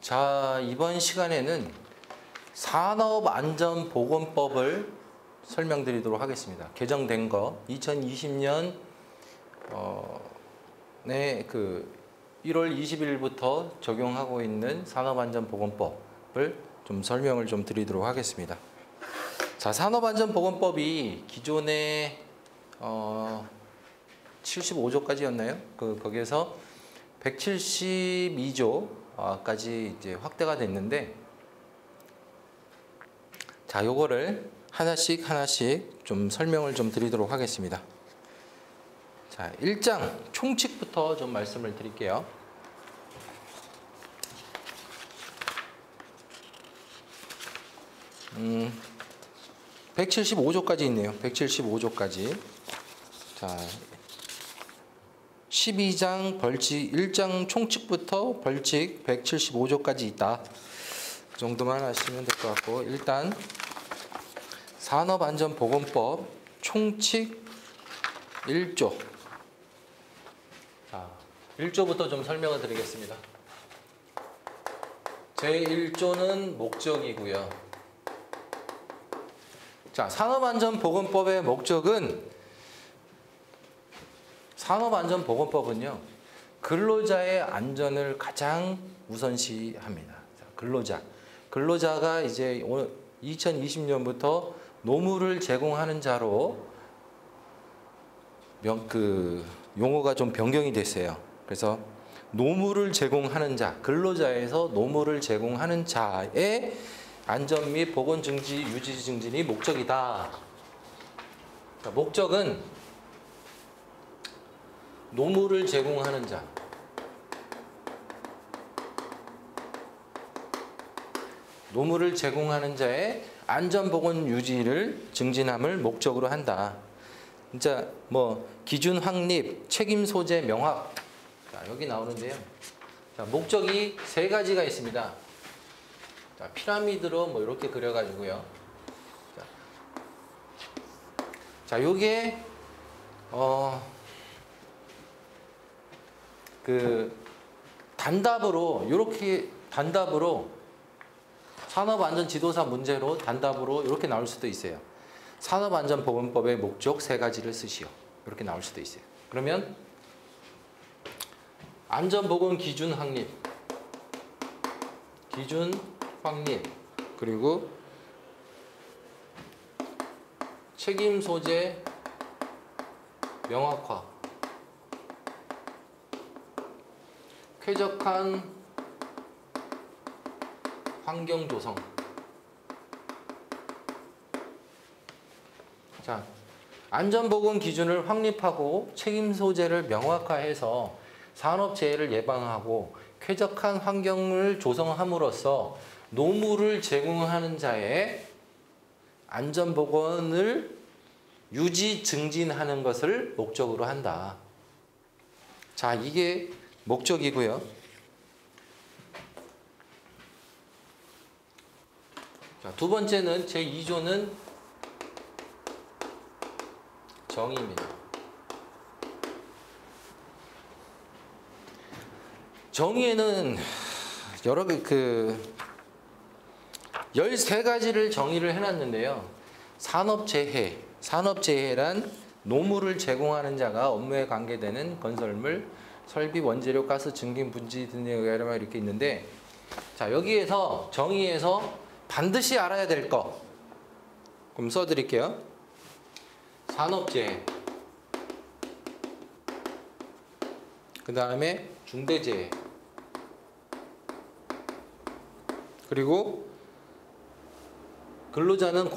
자, 이번 시간에는 산업안전보건법을 설명드리도록 하겠습니다. 개정된 거 2020년 그 1월 20일부터 적용하고 있는 산업안전보건법을 좀 설명을 좀 드리도록 하겠습니다. 자, 산업안전보건법이 기존에 75조까지였나요? 거기에서 172조까지 이제 확대가 됐는데, 자, 요거를 하나씩 좀 설명을 좀 드리도록 하겠습니다. 자, 1장 총칙부터 좀 말씀을 드릴게요. 175조까지 있네요. 175조까지. 자, 12장 벌칙 1장 총칙부터 벌칙 175조까지 있다. 그 정도만 아시면 될 것 같고, 일단 산업안전보건법 총칙 1조. 자, 1조부터 좀 설명을 드리겠습니다. 제1조는 목적이고요. 자, 산업안전보건법의 목적은, 산업안전보건법은요, 근로자의 안전을 가장 우선시합니다. 자, 근로자가 이제 2020년부터 노무를 제공하는 자로 용어가 좀 변경이 됐어요. 그래서 노무를 제공하는 자, 근로자에서 노무를 제공하는 자의 안전 및 보건 증진, 유지 증진이 목적이다. 자, 목적은 노무를 제공하는 자, 노무를 제공하는 자의 안전 보건 유지를 증진함을 목적으로 한다. 진짜 뭐 기준 확립, 책임 소재 명확. 자, 여기 나오는데요. 자, 목적이 세 가지가 있습니다. 자, 피라미드로 뭐 이렇게 그려가지고요. 자, 요게 단답으로 이렇게 산업안전지도사 문제로 단답으로 이렇게 나올 수도 있어요. 산업안전보건법의 목적 세 가지를 쓰시오. 이렇게 나올 수도 있어요. 그러면 안전보건 기준 확립, 그리고 책임 소재 명확화, 쾌적한 환경 조성. 자, 안전보건 기준을 확립하고 책임 소재를 명확화해서 산업재해를 예방하고 쾌적한 환경을 조성함으로써 노무를 제공하는 자의 안전보건을 유지 증진하는 것을 목적으로 한다. 자, 이게 목적이고요. 자, 두 번째는 제2조는 정의입니다. 정의에는 여러 13가지를 정의를 해놨는데요. 산업재해란 노무를 제공하는 자가 업무에 관계되는 건설물, 설비, 원재료, 가스, 증긴, 분지 등에 의하여 이렇게 있는데, 자, 여기에서 정의에서 반드시 알아야 될 거 그럼 써드릴게요. 산업재해, 그 다음에 중대재해, 그리고 근로자는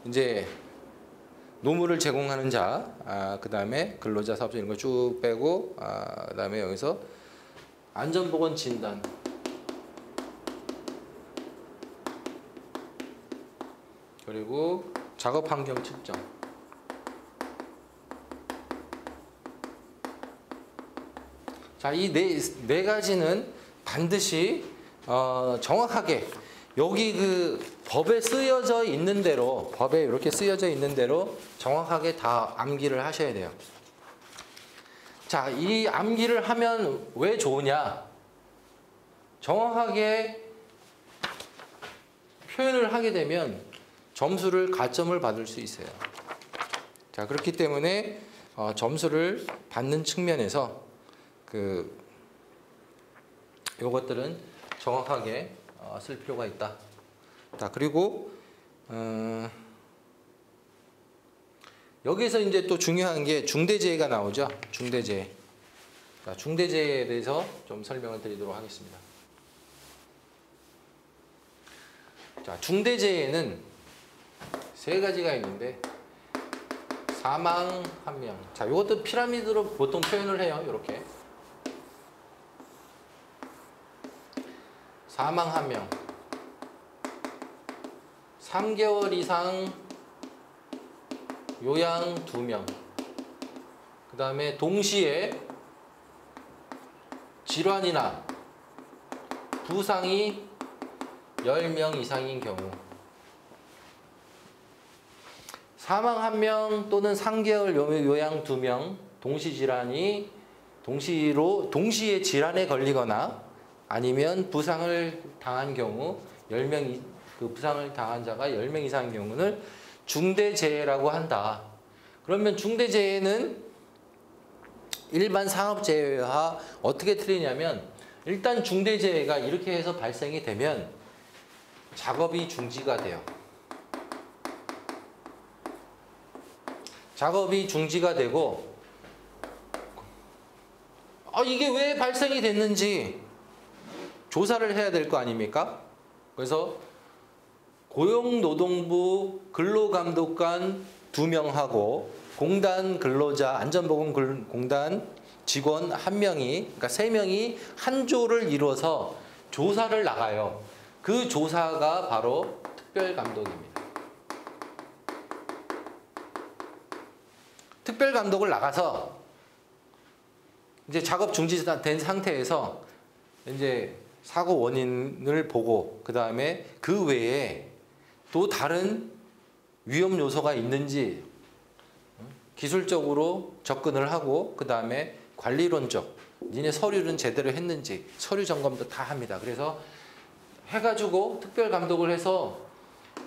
이제 노무를 제공하는 자, 그 다음에 근로자 사업자 이런 거 쭉 빼고, 그 다음에 여기서 안전보건 진단, 그리고 작업환경 측정. 자, 이 네 가지는 반드시 정확하게 여기 법에 쓰여져 있는 대로, 법에 이렇게 쓰여져 있는 대로 정확하게 다 암기를 하셔야 돼요. 자, 이 암기를 하면 왜 좋으냐? 정확하게 표현을 하게 되면 점수를 가점을 받을 수 있어요. 자, 그렇기 때문에 점수를 받는 측면에서 요것들은 정확하게 쓸 필요가 있다. 자, 그리고 여기서 이제 또 중요한 게 중대재해가 나오죠. 중대재해. 자, 중대재해에 대해서 좀 설명을 드리도록 하겠습니다. 자, 중대재해는 세 가지가 있는데 사망 1명. 자, 이것도 피라미드로 보통 표현을 해요. 이렇게 사망 1명, 3개월 이상 요양 2명, 그 다음에 동시에 질환이나 부상이 10명 이상인 경우, 사망 1명 또는 3개월 요양 2명, 동시질환이 동시에 질환에 걸리거나 아니면 부상을 당한 경우 10명, 그 부상을 당한 자가 10명 이상인 경우는 중대재해라고 한다. 그러면 중대재해는 일반 산업재해와 어떻게 틀리냐면, 일단 중대재해가 이렇게 해서 발생이 되면 작업이 중지가 돼요. 작업이 중지가 되고, 이게 왜 발생이 됐는지 조사를 해야 될 거 아닙니까? 그래서 고용노동부 근로감독관 2명하고 공단 근로자 안전보건공단 직원 1명이, 그러니까 3명이 한 조를 이뤄서 조사를 나가요. 그 조사가 바로 특별감독입니다. 특별감독을 나가서 이제 작업 중지된 상태에서 이제 사고 원인을 보고, 그 다음에 그 외에 또 다른 위험 요소가 있는지 기술적으로 접근을 하고, 그 다음에 관리론적, 니네 서류는 제대로 했는지 서류 점검도 다 합니다. 그래서 해가지고 특별 감독을 해서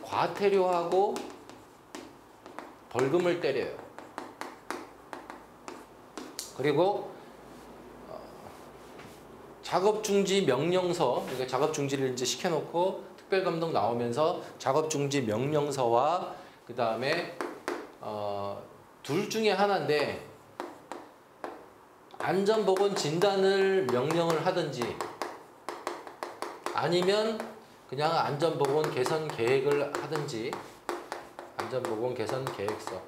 과태료하고 벌금을 때려요. 그리고 작업중지 명령서, 그러니까 작업중지를 이제 시켜놓고 특별감독 나오면서 작업중지 명령서와 그 다음에 둘 중에 하나인데, 안전보건 진단을 명령을 하든지 아니면 그냥 안전보건 개선 계획을 하든지, 안전보건 개선 계획서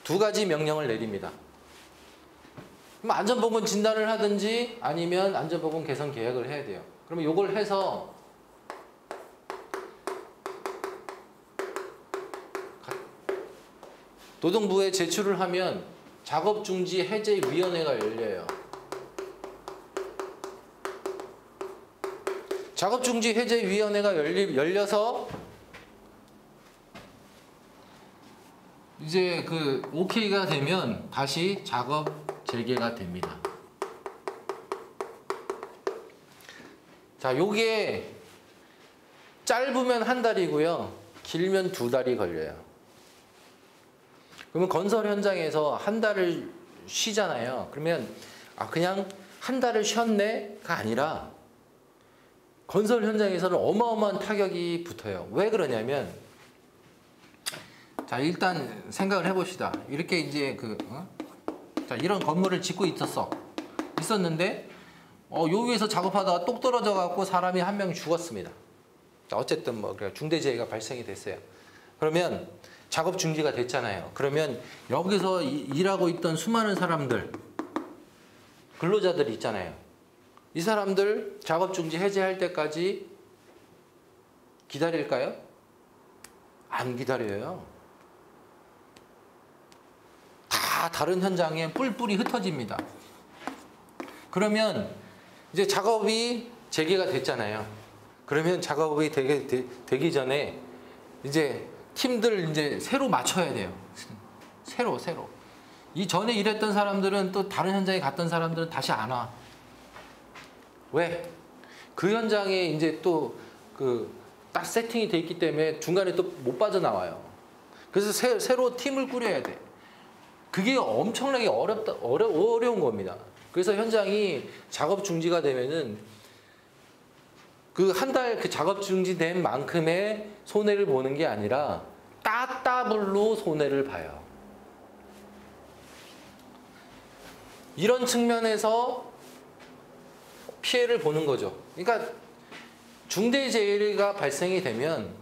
두 가지 명령을 내립니다. 그럼 안전보건 진단을 하든지 아니면 안전보건 개선 계획을 해야 돼요. 그러면 이걸 해서 노동부에 제출을 하면 작업중지 해제위원회가 열려요. 작업중지 해제위원회가 열려서 이제 그 OK가 되면 다시 작업 재개가 됩니다. 자, 요게 짧으면 1달이고요. 길면 2달이 걸려요. 그러면 건설 현장에서 1달을 쉬잖아요. 그러면 그냥 1달을 쉬었네가 아니라 건설 현장에서는 어마어마한 타격이 붙어요. 왜 그러냐면, 자, 일단 생각을 해봅시다. 이렇게 이제 자, 이런 건물을 짓고 있었는데 요 위에서 작업하다가 똑 떨어져 갖고 사람이 1명 죽었습니다. 자, 어쨌든 중대재해가 발생이 됐어요. 그러면 작업 중지가 됐잖아요. 그러면 여기서 일하고 있던 수많은 사람들, 근로자들이 있잖아요. 이 사람들 작업 중지 해제할 때까지 기다릴까요? 안 기다려요. 다 다른 현장에 뿔뿔이 흩어집니다. 그러면 이제 작업이 재개가 됐잖아요. 그러면 작업이 되기 전에 이제 팀들 이제 새로 맞춰야 돼요. 새로. 이 전에 일했던 사람들은 또 다른 현장에 갔던 사람들은 다시 안 와. 왜? 그 현장에 이제 또 그 딱 세팅이 돼 있기 때문에 중간에 또 못 빠져나와요. 그래서 새로 팀을 꾸려야 돼. 그게 엄청나게 어려운 겁니다. 그래서 현장이 작업 중지가 되면은 그 한 달 그 작업 중지된 만큼의 손해를 보는 게 아니라 따따블로 손해를 봐요. 이런 측면에서 피해를 보는 거죠. 그러니까 중대재해가 발생이 되면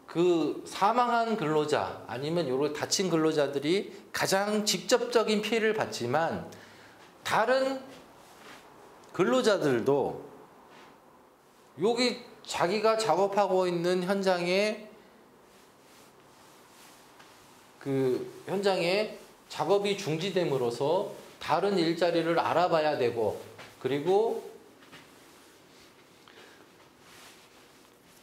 그 사망한 근로자 아니면 요런 다친 근로자들이 가장 직접적인 피해를 받지만 다른 근로자들도 여기 자기가 작업하고 있는 현장에 그 현장에 작업이 중지됨으로써 다른 일자리를 알아봐야 되고 그리고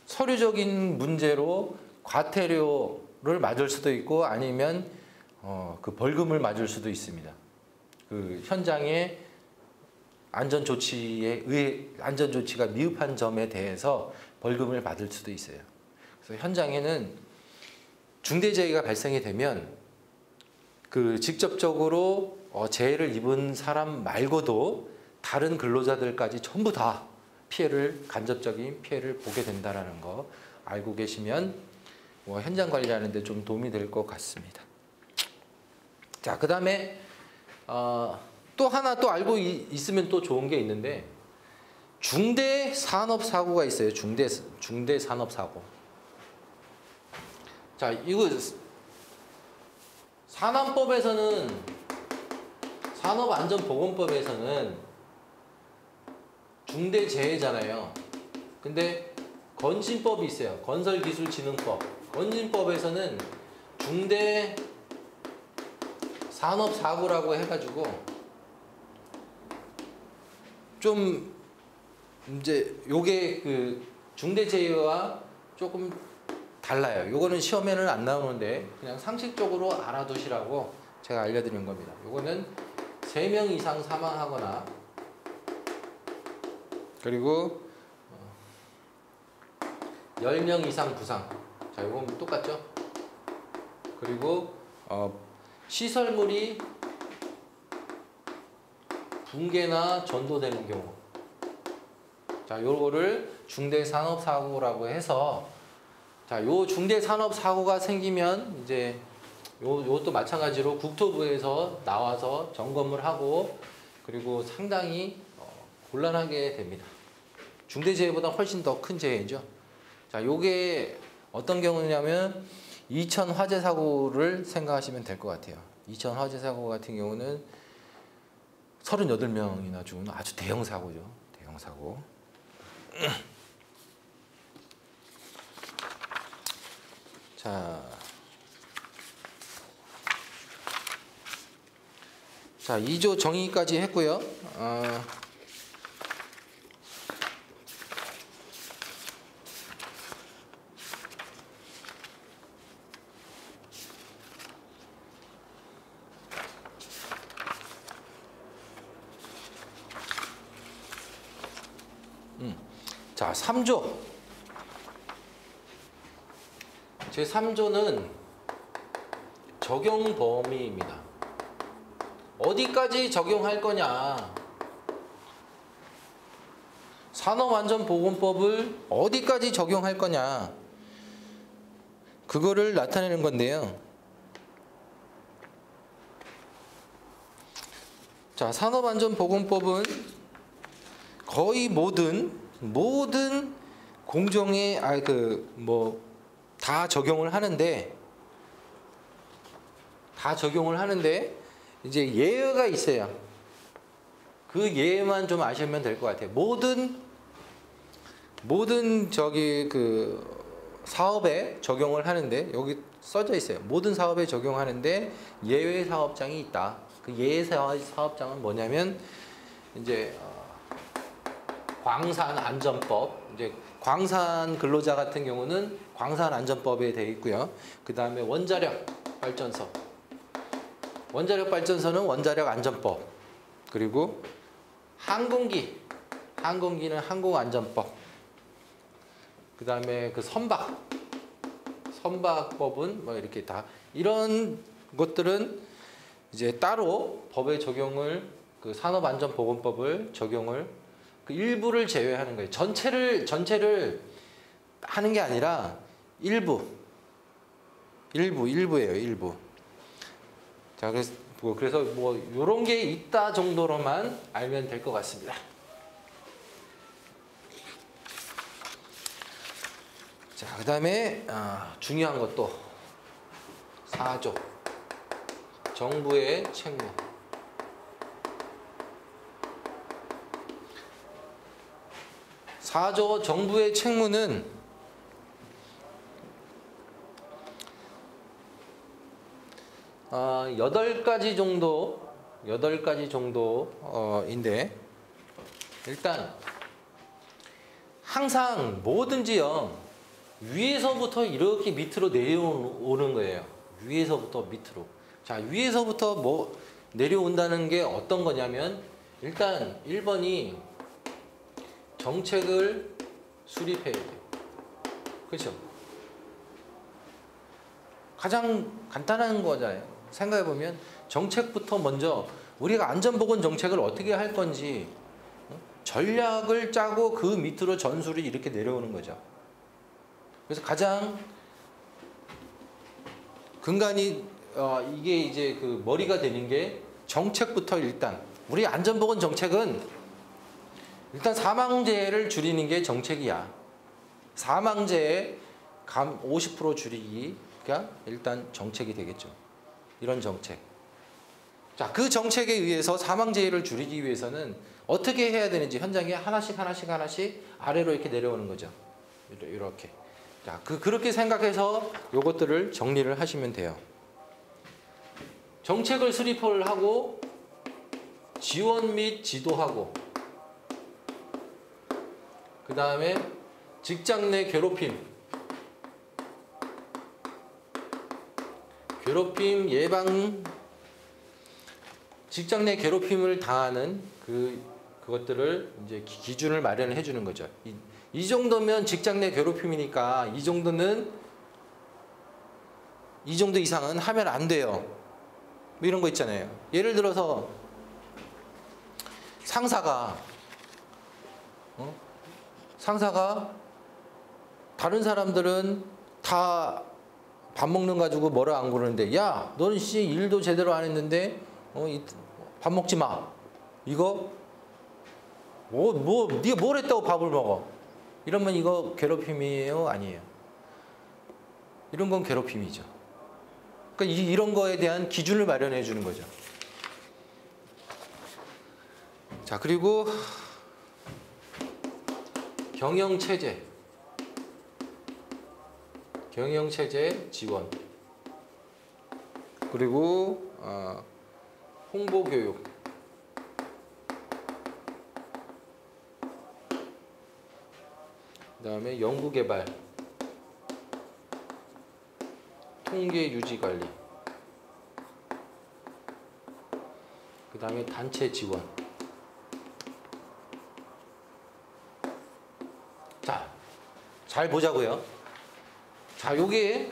서류적인 문제로 과태료를 맞을 수도 있고 아니면 그 벌금을 맞을 수도 있습니다. 그 현장의 안전조치가 미흡한 점에 대해서 벌금을 받을 수도 있어요. 그래서 현장에는 중대재해가 발생이 되면 그 직접적으로 재해를 입은 사람 말고도 다른 근로자들까지 전부 다 간접적인 피해를 보게 된다는 거 알고 계시면 현장 관리하는 데 좀 도움이 될 것 같습니다. 자, 그 다음에 또 하나 또 알고 있으면 또 좋은 게 있는데 중대 산업사고가 있어요. 중대 산업사고. 자, 이거 산업안전보건법에서는 중대재해잖아요. 근데 건진법이 있어요. 건설기술진흥법. 건진법에서는 중대 산업사고라고 해가지고 좀 이제 요게 그 중대재해와 조금 달라요. 요거는 시험에는 안 나오는데 그냥 상식적으로 알아두시라고 제가 알려드리는 겁니다. 요거는 3명 이상 사망하거나 그리고 10명 이상 부상. 자, 요건 똑같죠? 그리고 시설물이 붕괴나 전도되는 경우. 자, 요거를 중대산업사고라고 해서 자, 요 중대산업사고가 생기면 이제 요것도 마찬가지로 국토부에서 나와서 점검을 하고 그리고 상당히 곤란하게 됩니다. 중대재해보다 훨씬 더 큰 재해죠. 자, 요게 어떤 경우냐면 이천 화재 사고를 생각하시면 될 것 같아요. 이천 화재 사고 같은 경우는 38명이나 죽은 아주 대형 사고죠. 대형 사고. 자, 2조 정의까지 했고요. 자, 3조. 제3조는 적용 범위입니다. 어디까지 적용할 거냐? 산업안전보건법을 어디까지 적용할 거냐? 그거를 나타내는 건데요. 자, 산업안전보건법은 거의 모든 공정에 다 적용을 하는데 이제 예외가 있어요. 그 예외만 좀 아시면 될 것 같아요. 모든 사업에 적용을 하는데 여기 써져 있어요. 모든 사업에 적용하는데 예외 사업장이 있다. 그 예외 사업장은 뭐냐면 이제 광산안전법, 이제 광산 근로자 같은 경우는 광산안전법에 되어 있고요. 그 다음에 원자력 발전소는 원자력안전법, 그리고 항공기는 항공안전법. 그 다음에 그 선박법은 뭐 이렇게 다 이런 것들은 이제 따로 법에 적용을 그 산업안전보건법을 적용을 그 일부를 제외하는 거예요. 전체를 하는 게 아니라 일부예요. 일부. 자, 그래서 뭐 요런 게 있다 정도로만 알면 될 것 같습니다. 자, 그다음에 중요한 것도 4조 정부의 책무. 4조 정부의 책무는 8가지 정도인데 일단 항상 뭐든지요 위에서부터 이렇게 밑으로 내려오는 거예요. 위에서부터 밑으로. 자, 위에서부터 뭐 내려온다는 게 어떤 거냐면 일단 1번이 정책을 수립해야 돼요. 그렇죠? 가장 간단한 거잖아요. 생각해보면 정책부터 먼저 우리가 안전보건 정책을 어떻게 할 건지 전략을 짜고 그 밑으로 전술이 이렇게 내려오는 거죠. 그래서 가장 근간이 이게 이제 그 머리가 되는 게 정책부터 일단 우리 안전보건 정책은 일단 사망재해를 줄이는 게 정책이야. 사망재해 감 50% 줄이기가 일단 정책이 되겠죠. 이런 정책. 자, 그 정책에 의해서 사망재해를 줄이기 위해서는 어떻게 해야 되는지 현장에 하나씩 아래로 이렇게 내려오는 거죠. 이렇게. 자, 그렇게 생각해서 요것들을 정리를 하시면 돼요. 정책을 수립을 하고 지원 및 지도하고 그 다음에 직장 내 괴롭힘 예방 직장 내 괴롭힘을 당하는 그것들을 이제 기준을 마련해 주는 거죠. 이 정도면 직장 내 괴롭힘이니까 이 정도 이상은 하면 안 돼요. 뭐 이런 거 있잖아요. 예를 들어서 상사가 다른 사람들은 다 밥 먹는 가지고 뭐라 안 그러는데 야, 너는 일도 제대로 안 했는데 밥 먹지 마. 이거 네가 뭘 했다고 밥을 먹어? 이러면 이거 괴롭힘이에요? 아니에요? 이런 건 괴롭힘이죠. 그러니까 이런 거에 대한 기준을 마련해 주는 거죠. 자, 그리고 경영체제 지원 그리고 홍보교육 그 다음에 연구개발 통계 유지관리 그 다음에 단체 지원. 자, 잘 보자고요. 자, 요게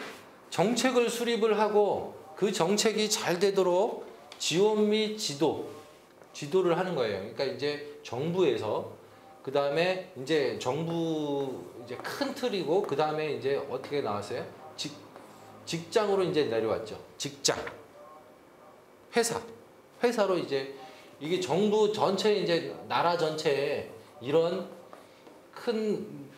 정책을 수립을 하고 그 정책이 잘 되도록 지원 및 지도를 하는 거예요. 그러니까 이제 정부에서 그 다음에 이제 정부 이제 큰 틀이고 그 다음에 이제 어떻게 나왔어요? 직장으로 이제 내려왔죠. 직장, 회사로 이제 이게 정부 전체 이제 나라 전체에 이런 큰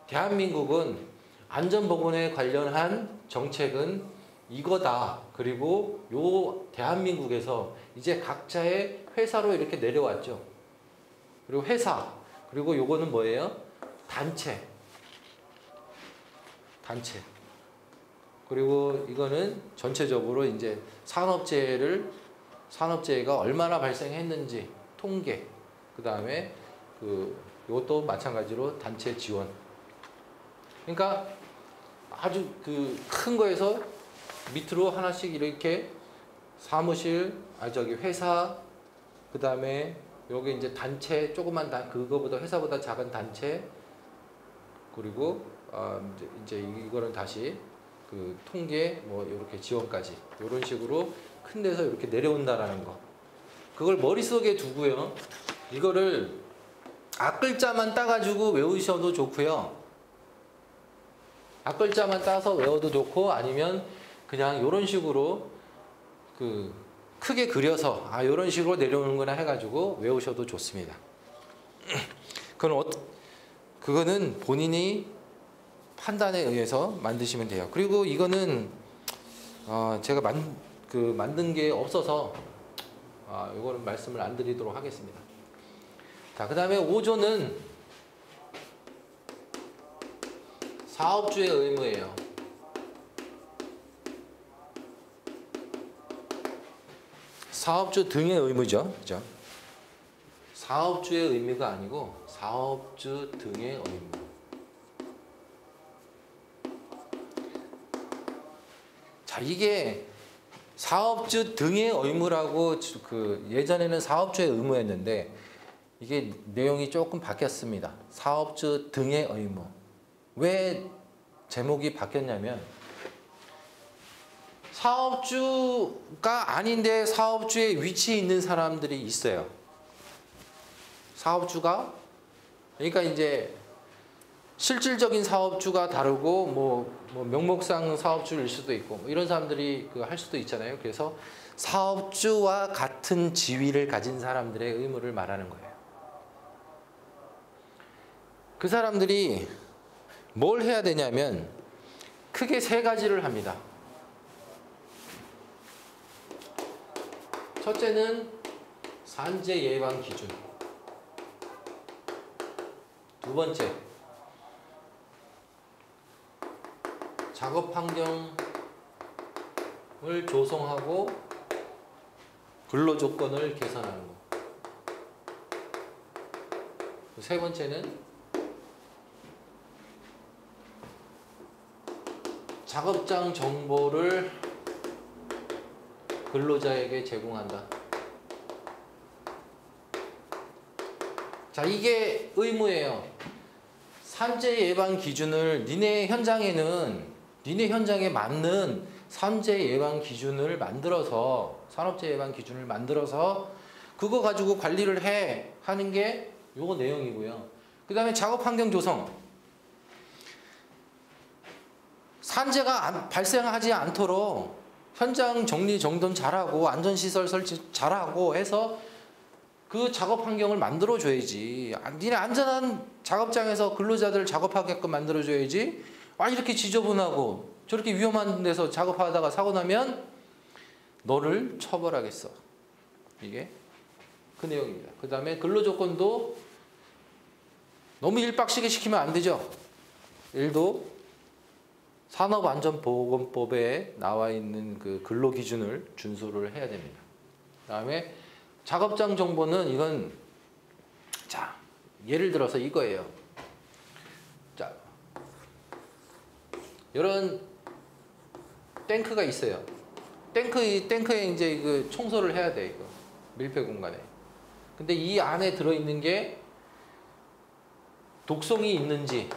대한민국은 안전보건에 관련한 정책은 이거다. 그리고 요 대한민국에서 이제 각자의 회사로 이렇게 내려왔죠. 그리고 회사. 그리고 요거는 뭐예요? 단체. 그리고 이거는 전체적으로 이제 산업재해가 얼마나 발생했는지 통계. 그 다음에 요것도 마찬가지로 단체 지원. 그러니까 아주 큰 거에서 밑으로 하나씩 이렇게 사무실, 회사, 그 다음에 여기 이제 단체, 조그만 그거보다 회사보다 작은 단체, 그리고 이제 이거는 다시 그 통계 뭐 이렇게 지원까지 이런 식으로 큰 데서 이렇게 내려온다라는 거. 그걸 머릿속에 두고요. 이거를 앞글자만 따가지고 외우셔도 좋고요. 앞글자만 따서 외워도 좋고, 아니면 그냥 이런 식으로 그 크게 그려서 이런 식으로 내려오는구나 해가지고 외우셔도 좋습니다. 그거는 본인이 판단에 의해서 만드시면 돼요. 그리고 이거는 제가 만든 게 없어서 이거는 말씀을 안 드리도록 하겠습니다. 자, 그 다음에 5조는 사업주의 의무예요. 사업주 등의 의무죠. 그죠? 사업주의 의무가 아니고 사업주 등의 의무. 자, 이게 사업주 등의 의무라고 예전에는 사업주의 의무였는데 이게 내용이 조금 바뀌었습니다. 사업주 등의 의무. 왜 제목이 바뀌었냐면 사업주가 아닌데 사업주의 위치에 있는 사람들이 있어요. 사업주가 그러니까 이제 실질적인 사업주가 다르고 뭐 명목상 사업주일 수도 있고 뭐 이런 사람들이 할 수도 있잖아요. 그래서 사업주와 같은 지위를 가진 사람들의 의무를 말하는 거예요. 그 사람들이 뭘 해야 되냐면 크게 세 가지를 합니다. 첫째는 산재 예방 기준. 두 번째, 작업 환경을 조성하고 근로 조건을 개선하는 것. 세 번째는 작업장 정보를 근로자에게 제공한다. 자, 이게 의무예요. 산재 예방 기준을 니네 현장에 맞는 산재 예방 기준을 만들어서, 산업재해 예방 기준을 만들어서 그거 가지고 관리를 하는 게 요거 내용이고요. 그 다음에 작업 환경 조성. 산재가 발생하지 않도록 현장 정리 정돈 잘하고 안전시설 설치 잘하고 해서 그 작업 환경을 만들어줘야지. 니네 안전한 작업장에서 근로자들 작업하게끔 만들어줘야지. 이렇게 지저분하고 저렇게 위험한 데서 작업하다가 사고 나면 너를 처벌하겠어. 이게 그 내용입니다. 그 다음에 근로조건도 너무 일박시게 시키면 안 되죠. 일도 산업안전보건법에 나와 있는 그 근로기준을 준수를 해야 됩니다. 그 다음에 작업장 정보는 이건, 자, 예를 들어서 이거예요. 자, 이런 탱크가 있어요. 탱크에 이제 그 청소를 해야 돼, 이거. 밀폐 공간에. 근데 이 안에 들어있는 게 독성이 있는지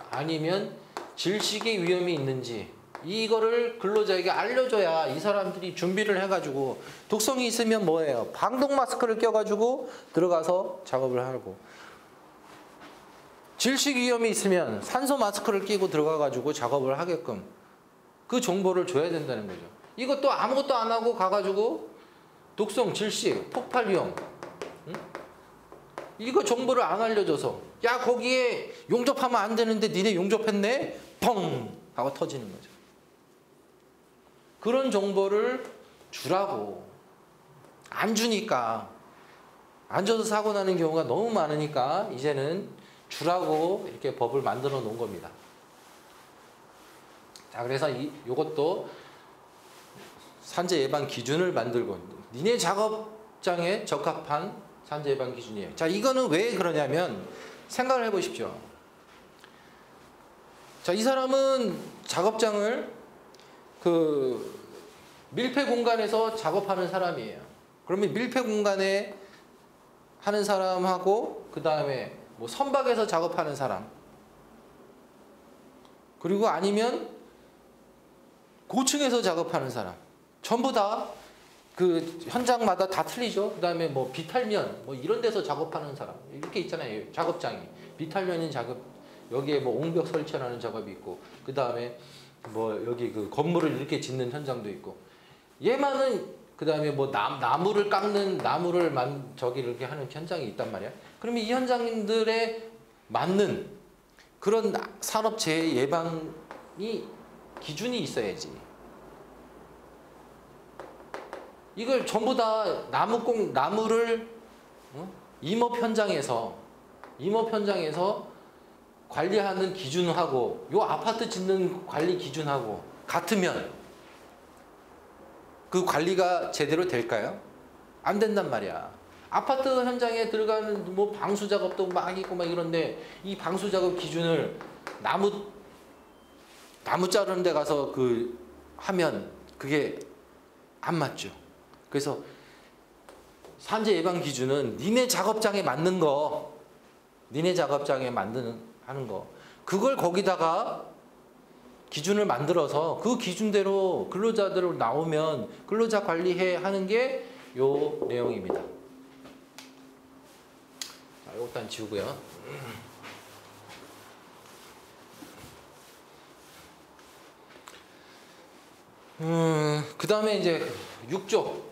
아니면 질식의 위험이 있는지 이거를 근로자에게 알려줘야 이 사람들이 준비를 해가지고, 독성이 있으면 뭐예요? 방독 마스크를 껴가지고 들어가서 작업을 하고, 질식 위험이 있으면 산소 마스크를 끼고 들어가가지고 작업을 하게끔 그 정보를 줘야 된다는 거죠. 이것도 아무것도 안 하고 가가지고 독성, 질식, 폭발 위험, 이거 정보를 안 알려줘서, 야, 거기에 용접하면 안 되는데 니네 용접했네? 펑! 하고 터지는 거죠. 그런 정보를 주라고. 안 주니까, 안 줘서 사고 나는 경우가 너무 많으니까 이제는 주라고 이렇게 법을 만들어 놓은 겁니다. 자, 그래서 요것도 산재 예방 기준을 만들고, 니네 작업장에 적합한 산재 예방 기준이에요. 자, 이거는 왜 그러냐면 생각을 해보십시오. 자, 이 사람은 작업장을 그 밀폐 공간에서 작업하는 사람이에요. 그러면 밀폐 공간에 하는 사람하고 그 다음에 뭐 선박에서 작업하는 사람, 그리고 아니면 고층에서 작업하는 사람, 전부 다 그 현장마다 다 틀리죠. 그 다음에 뭐 비탈면 뭐 이런 데서 작업하는 사람 이렇게 있잖아요. 작업장이 비탈면인 작업, 여기에 뭐 옹벽 설치하는 작업이 있고, 그 다음에 뭐 여기 그 건물을 이렇게 짓는 현장도 있고, 얘만은 그 다음에 뭐 나무를 깎는 나무를 저기 이렇게 하는 현장이 있단 말이야. 그러면 이 현장들에 맞는 그런 산업재해 예방이 기준이 있어야지. 이걸 전부 다 나무를 임업 현장에서 관리하는 기준하고 요 아파트 짓는 관리 기준하고 같으면 그 관리가 제대로 될까요? 안 된단 말이야. 아파트 현장에 들어가는 뭐 방수 작업도 막 있고 막 이런데 이 방수 작업 기준을 나무 자르는 데 가서 그 하면 그게 안 맞죠. 그래서 산재 예방 기준은 니네 작업장에 맞는 거, 하는 거, 그걸 거기다가 기준을 만들어서 그 기준대로 근로자들 나오면 근로자 관리해 하는 게 요 내용입니다. 자, 이거 일단 지우고요. 그 다음에 이제 6조.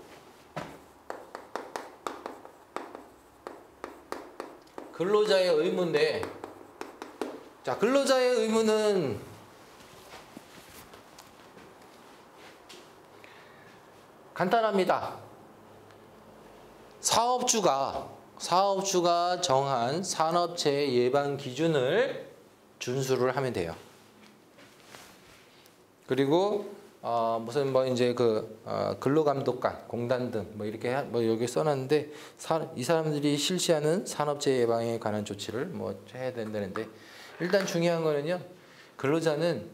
근로자의 의무인데, 자, 근로자의 의무는 간단합니다. 사업주가 정한 산업재해 예방 기준을 준수를 하면 돼요. 그리고 무슨 뭐 이제 근로감독관, 공단 등 뭐 이렇게 뭐 여기 써놨는데 이 사람들이 실시하는 산업재해 예방에 관한 조치를 뭐 해야 된다는데, 일단 중요한 거는요, 근로자는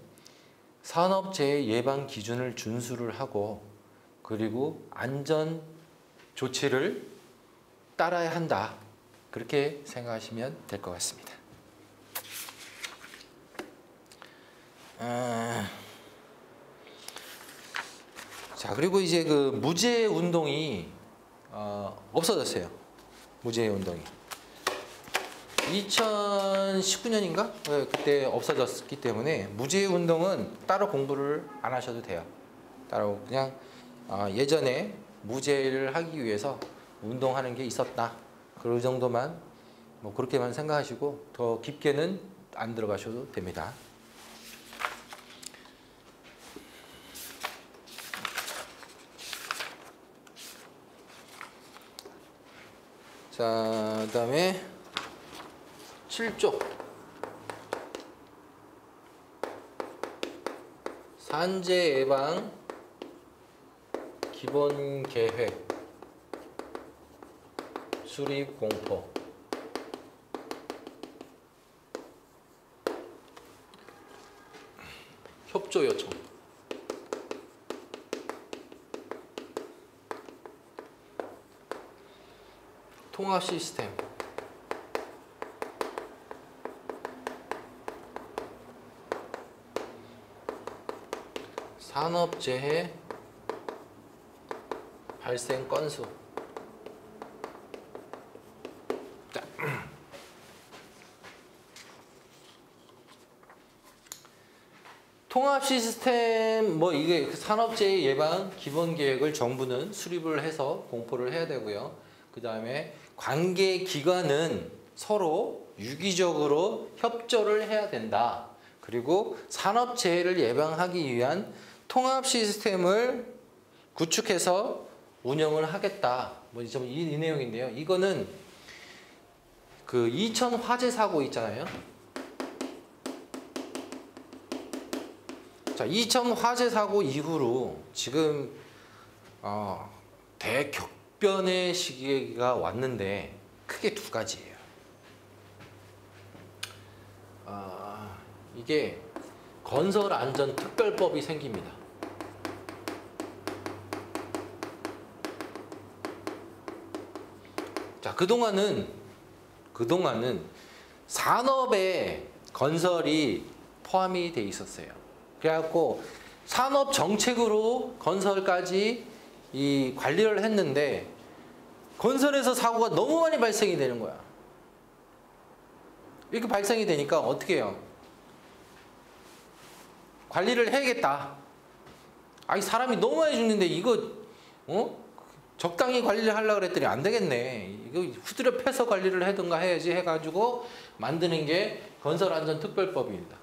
산업재해 예방 기준을 준수를 하고 그리고 안전 조치를 따라야 한다. 그렇게 생각하시면 될 것 같습니다. 자, 그리고 이제 그 무죄 운동이 없어졌어요. 무죄 운동이 2019년인가 그때 없어졌기 때문에 무죄 운동은 따로 공부를 안 하셔도 돼요. 따로 그냥 예전에 무죄를 하기 위해서 운동하는 게 있었다, 그 정도만 뭐 그렇게만 생각하시고 더 깊게는 안 들어가셔도 됩니다. 자, 그다음에 7조 산재 예방 기본 계획 수립 공포. 협조 요청. 통합 시스템. 산업재해 발생 건수. 자. 통합 시스템 뭐 이게 산업재해 예방 기본 계획을 정부는 수립을 해서 공포를 해야 되고요. 그 다음에 관계 기관은 서로 유기적으로 협조를 해야 된다. 그리고 산업재해를 예방하기 위한 통합 시스템을 구축해서 운영을 하겠다. 뭐 이 내용인데요. 이거는 그 이천 화재 사고 있잖아요. 자, 이천 화재 사고 이후로 지금 대격변의 시기가 왔는데 크게 두 가지예요. 이게 건설안전특별법이 생깁니다. 자, 그동안은 산업에 건설이 포함이 돼 있었어요. 그래갖고 산업 정책으로 건설까지 이 관리를 했는데 건설에서 사고가 너무 많이 발생이 되는 거야. 이렇게 발생이 되니까 어떻게 해요? 관리를 해야겠다. 아니 사람이 너무 많이 죽는데 이거 적당히 관리를 하려고 그랬더니 안 되겠네. 이거 후드려 패서 관리를 하든가 해야지 해가지고 만드는 게 건설안전특별법입니다.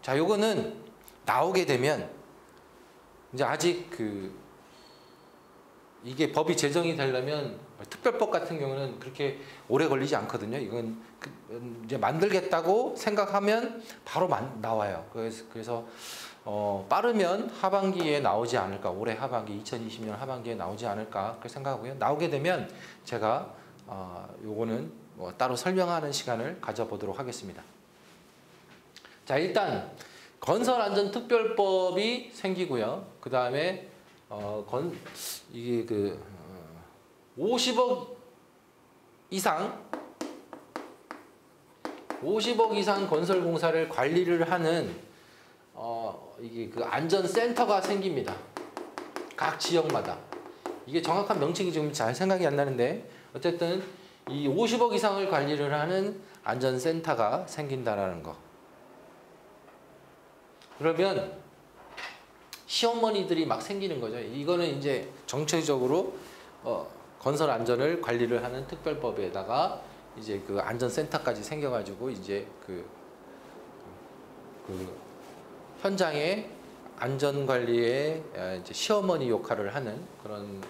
자, 요거는 나오게 되면 이제 아직 이게 법이 제정이 되려면 특별법 같은 경우는 그렇게 오래 걸리지 않거든요. 이건 이제 만들겠다고 생각하면 바로 나와요. 그래서 빠르면 하반기에 나오지 않을까, 올해 하반기 2020년 하반기에 나오지 않을까 그렇게 생각하고요. 나오게 되면 제가 요거는 뭐 따로 설명하는 시간을 가져보도록 하겠습니다. 자, 일단 건설안전특별법이 생기고요. 그 다음에 이게 50억 이상 건설 공사를 관리를 하는 이게 안전센터가 생깁니다. 각 지역마다. 이게 정확한 명칭이 지금 잘 생각이 안 나는데 어쨌든 이 50억 이상을 관리를 하는 안전센터가 생긴다라는 거. 그러면 시어머니들이 막 생기는 거죠. 이거는 이제 정책적으로 건설 안전을 관리를 하는 특별법에다가 이제 안전센터까지 생겨가지고 이제 현장의 안전관리에 이제 시어머니 역할을 하는 그런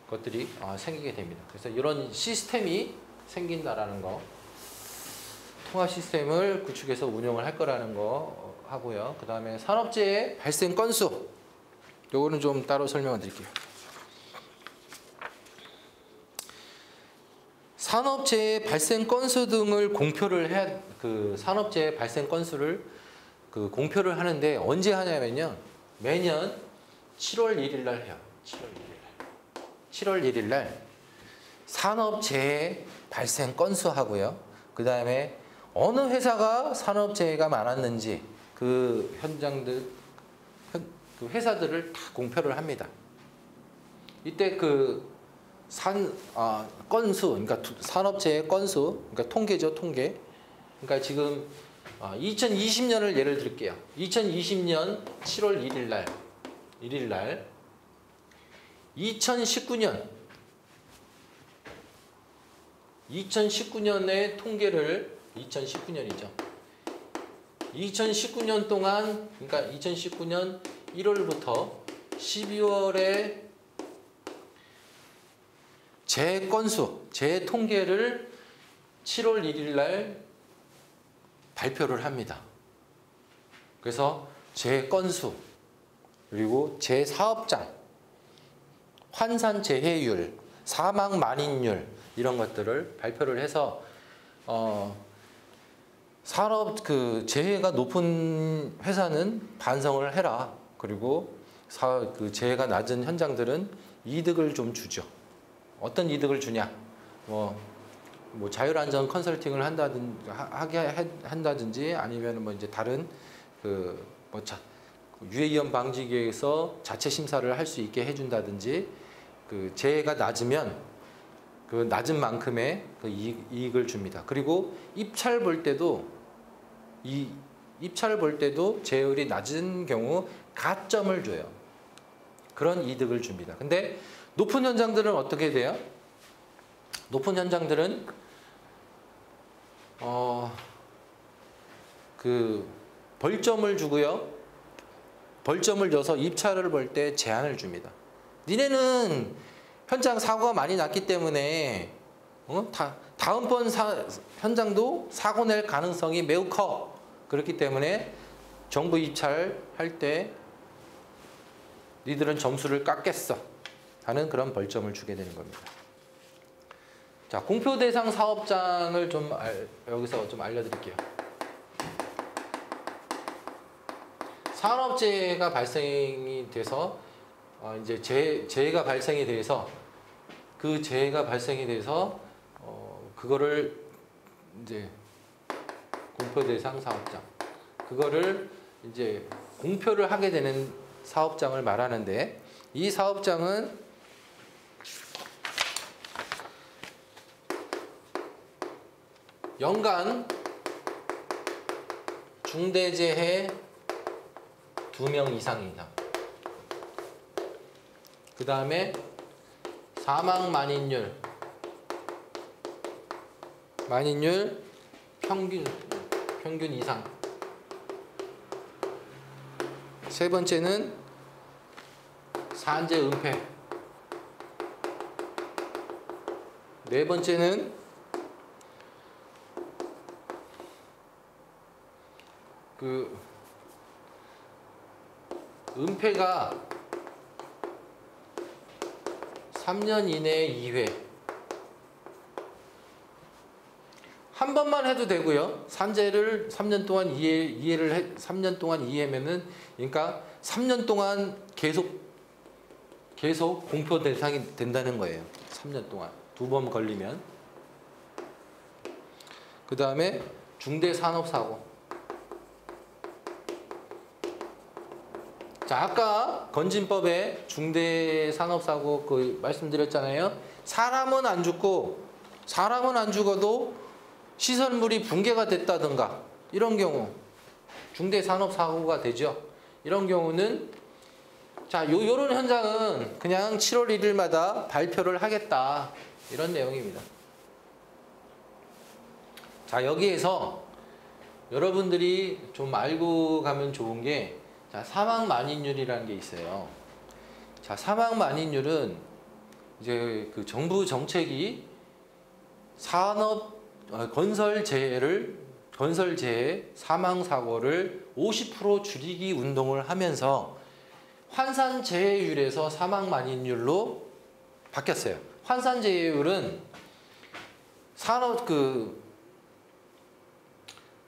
것들이 생기게 됩니다. 그래서 이런 시스템이 생긴다라는 거, 통합 시스템을 구축해서 운영을 할 거라는 거 하고요. 그 다음에 산업재해 발생 건수, 요거는 좀 따로 설명을 드릴게요. 산업재해 발생 건수 등을 공표를 해야, 산업재해 발생 건수를 공표를 하는데 언제 하냐면요. 매년 7월 1일 날 해요. 7월 1일 날 산업재해 발생 건수 하고요. 그 다음에 어느 회사가 산업재해가 많았는지 그 현장들, 그 회사들을 다 공표를 합니다. 이때 건수, 그러니까 산업재해 건수, 그러니까 통계죠, 통계. 그러니까 지금 2020년을 예를 들게요. 2020년 7월 1일 날 2019년의 통계를 2019년이죠. 2019년 동안, 그러니까 2019년 1월부터 12월에 재해 건수, 재해 통계를 7월 1일 날 발표를 합니다. 그래서 재해 건수, 그리고 재해 사업장, 환산 재해율, 사망 만인율 이런 것들을 발표를 해서 산업 재해가 높은 회사는 반성을 해라. 그리고 재해가 낮은 현장들은 이득을 좀 주죠. 어떤 이득을 주냐? 뭐 자율안전 컨설팅을 한다든지 아니면 뭐 이제 다른 유해위험 방지계획에서 자체 심사를 할 수 있게 해준다든지, 재해가 낮으면 그 낮은 만큼의 이익을 줍니다. 그리고 입찰 볼 때도 재해율이 낮은 경우 가점을 줘요. 그런 이득을 줍니다. 근데 높은 현장들은 어떻게 돼요? 높은 현장들은 벌점을 주고요. 벌점을 줘서 입찰을 볼 때 제한을 줍니다. 니네는 현장 사고가 많이 났기 때문에 다음번 현장도 사고 낼 가능성이 매우 커. 그렇기 때문에 정부 입찰할 때 니들은 점수를 깎겠어 하는 그런 벌점을 주게 되는 겁니다. 자, 공표 대상 사업장을 여기서 좀 알려드릴게요. 산업재해가 발생이 돼서 이제 재해가 발생이 돼서 그 재해가 발생이 돼서 그거를 이제 공표대상 사업장, 그거를 이제 공표를 하게 되는 사업장을 말하는데, 이 사업장은 연간 중대재해 2명 이상이다. 그 다음에 사망 만인율 평균 이상. 세 번째는 산재 은폐. 네 번째는 그 은폐가 3년 이내에 2회. 한 번만 해도 되고요. 산재를 3년 동안 3년 동안 이해면은, 그러니까 3년 동안 계속 공표 대상이 된다는 거예요. 3년 동안 2번 걸리면. 그 다음에 중대 산업사고. 자, 아까 건진법에 중대 산업사고 그 말씀드렸잖아요. 사람은 안 죽어도 시설물이 붕괴가 됐다든가 이런 경우 중대 산업사고가 되죠. 이런 경우는 자, 요런 현장은 그냥 7월 1일마다 발표를 하겠다, 이런 내용입니다. 자, 여기에서 여러분들이 좀 알고 가면 좋은 게, 자, 사망 만인율이라는 게 있어요. 자, 사망 만인율은 이제 그 정부 정책이 건설재해 사망 사고를 50% 줄이기 운동을 하면서 환산재해율에서 사망 만인율로 바뀌었어요. 환산재해율은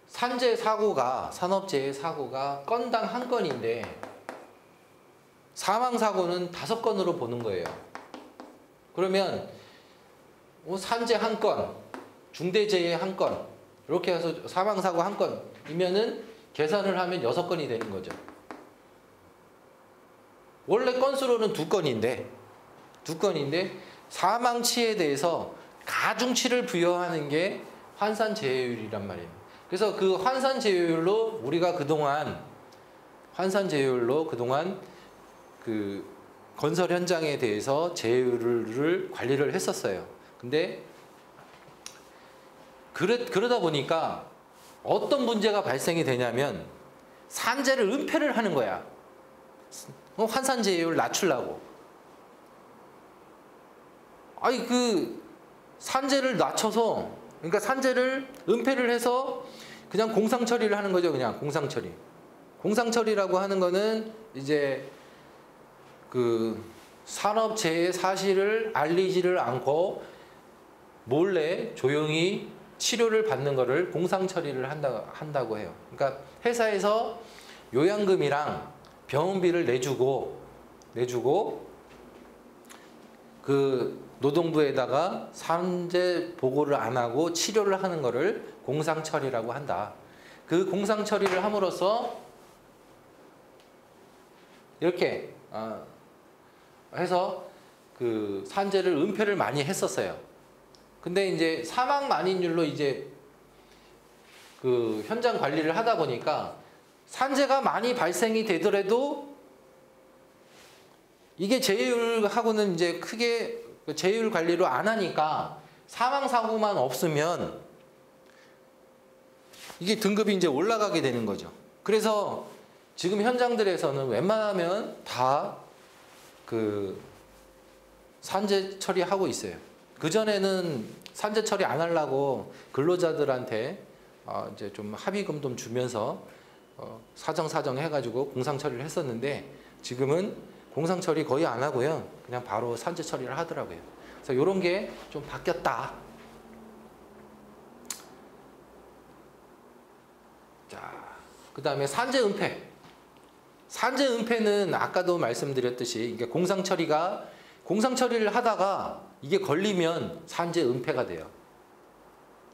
산재 사고가, 산업재해 사고가 건당 한 건인데 사망 사고는 5건으로 보는 거예요. 그러면 산재 한 건, 중대재해 한 건, 이렇게 해서 사망 사고 한 건이면은 계산을 하면 6건이 되는 거죠. 원래 건수로는 2건인데 사망치에 대해서 가중치를 부여하는 게 환산재해율이란 말이에요. 그래서 그 환산재해율로 우리가 그동안 그 건설 현장에 대해서 재해율을 관리를 했었어요. 근데 그러다 보니까 어떤 문제가 발생이 되냐면 산재를 은폐를 하는 거야. 환산재해율 낮추려고. 아니, 그 산재를 낮춰서, 그러니까 산재를 은폐를 해서 그냥 공상 처리를 하는 거죠. 그냥 공상 처리. 공상 처리라고 하는 거는 이제 그 산업재해 사실을 알리지를 않고 몰래 조용히 치료를 받는 거를 공상 처리를 한다고 해요. 그러니까 회사에서 요양금이랑 병원비를 내주고 그 노동부에다가 산재 보고를 안 하고 치료를 하는 거를 공상 처리라고 한다. 그 공상 처리를 함으로써 이렇게 해서 그 산재를 은폐를 많이 했었어요. 근데 이제 사망 만인율로 이제 그 현장 관리를 하다 보니까 산재가 많이 발생이 되더라도 이게 재해율하고는 이제 크게 재해율 관리를 안 하니까 사망 사고만 없으면 이게 등급이 이제 올라가게 되는 거죠. 그래서 지금 현장들에서는 웬만하면 다 그 산재 처리하고 있어요. 그전에는 산재 처리 안 하려고 근로자들한테 이제 좀 합의금 좀 주면서 사정 해가지고 공상 처리를 했었는데, 지금은 공상 처리 거의 안 하고요. 그냥 바로 산재 처리를 하더라고요. 그래서 이런 게 좀 바뀌었다. 자, 그 다음에 산재 은폐. 산재 은폐는 아까도 말씀드렸듯이, 그러니까 공상 처리가 공상 처리를 하다가 이게 걸리면 산재 은폐가 돼요.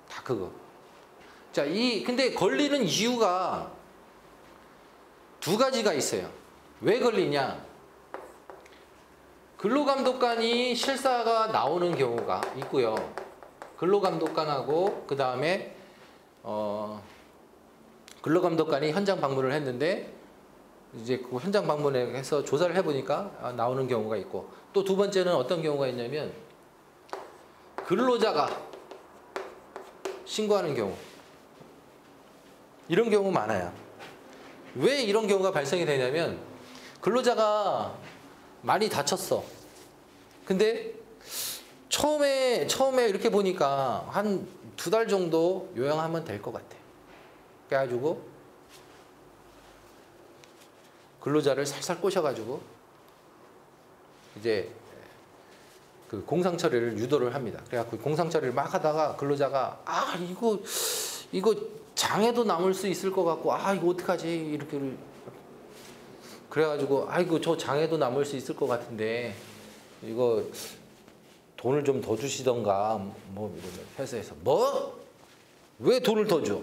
다 그거. 자, 근데 걸리는 이유가 두 가지가 있어요. 왜 걸리냐? 근로감독관이 실사가 나오는 경우가 있고요. 근로감독관하고 그 다음에 근로감독관이 현장 방문을 했는데 이제 그 현장 방문해서 조사를 해보니까 나오는 경우가 있고, 또 두 번째는 어떤 경우가 있냐면 근로자가 신고하는 경우, 이런 경우 많아요. 왜 이런 경우가 발생이 되냐면 근로자가 많이 다쳤어. 근데 처음에 이렇게 보니까 한 2달 정도 요양하면 될 것 같아. 그래가지고 근로자를 살살 꼬셔가지고 이제 그 공상 처리를 유도를 합니다. 그래갖고 공상 처리를 막 하다가 근로자가 이거 장애도 남을 수 있을 것 같고, 이거 어떡하지, 이렇게 그래가지고 저 장애도 남을 수 있을 것 같은데 이거 돈을 좀 더 주시던가 뭐 이러면 회사에서 왜 돈을 더 줘?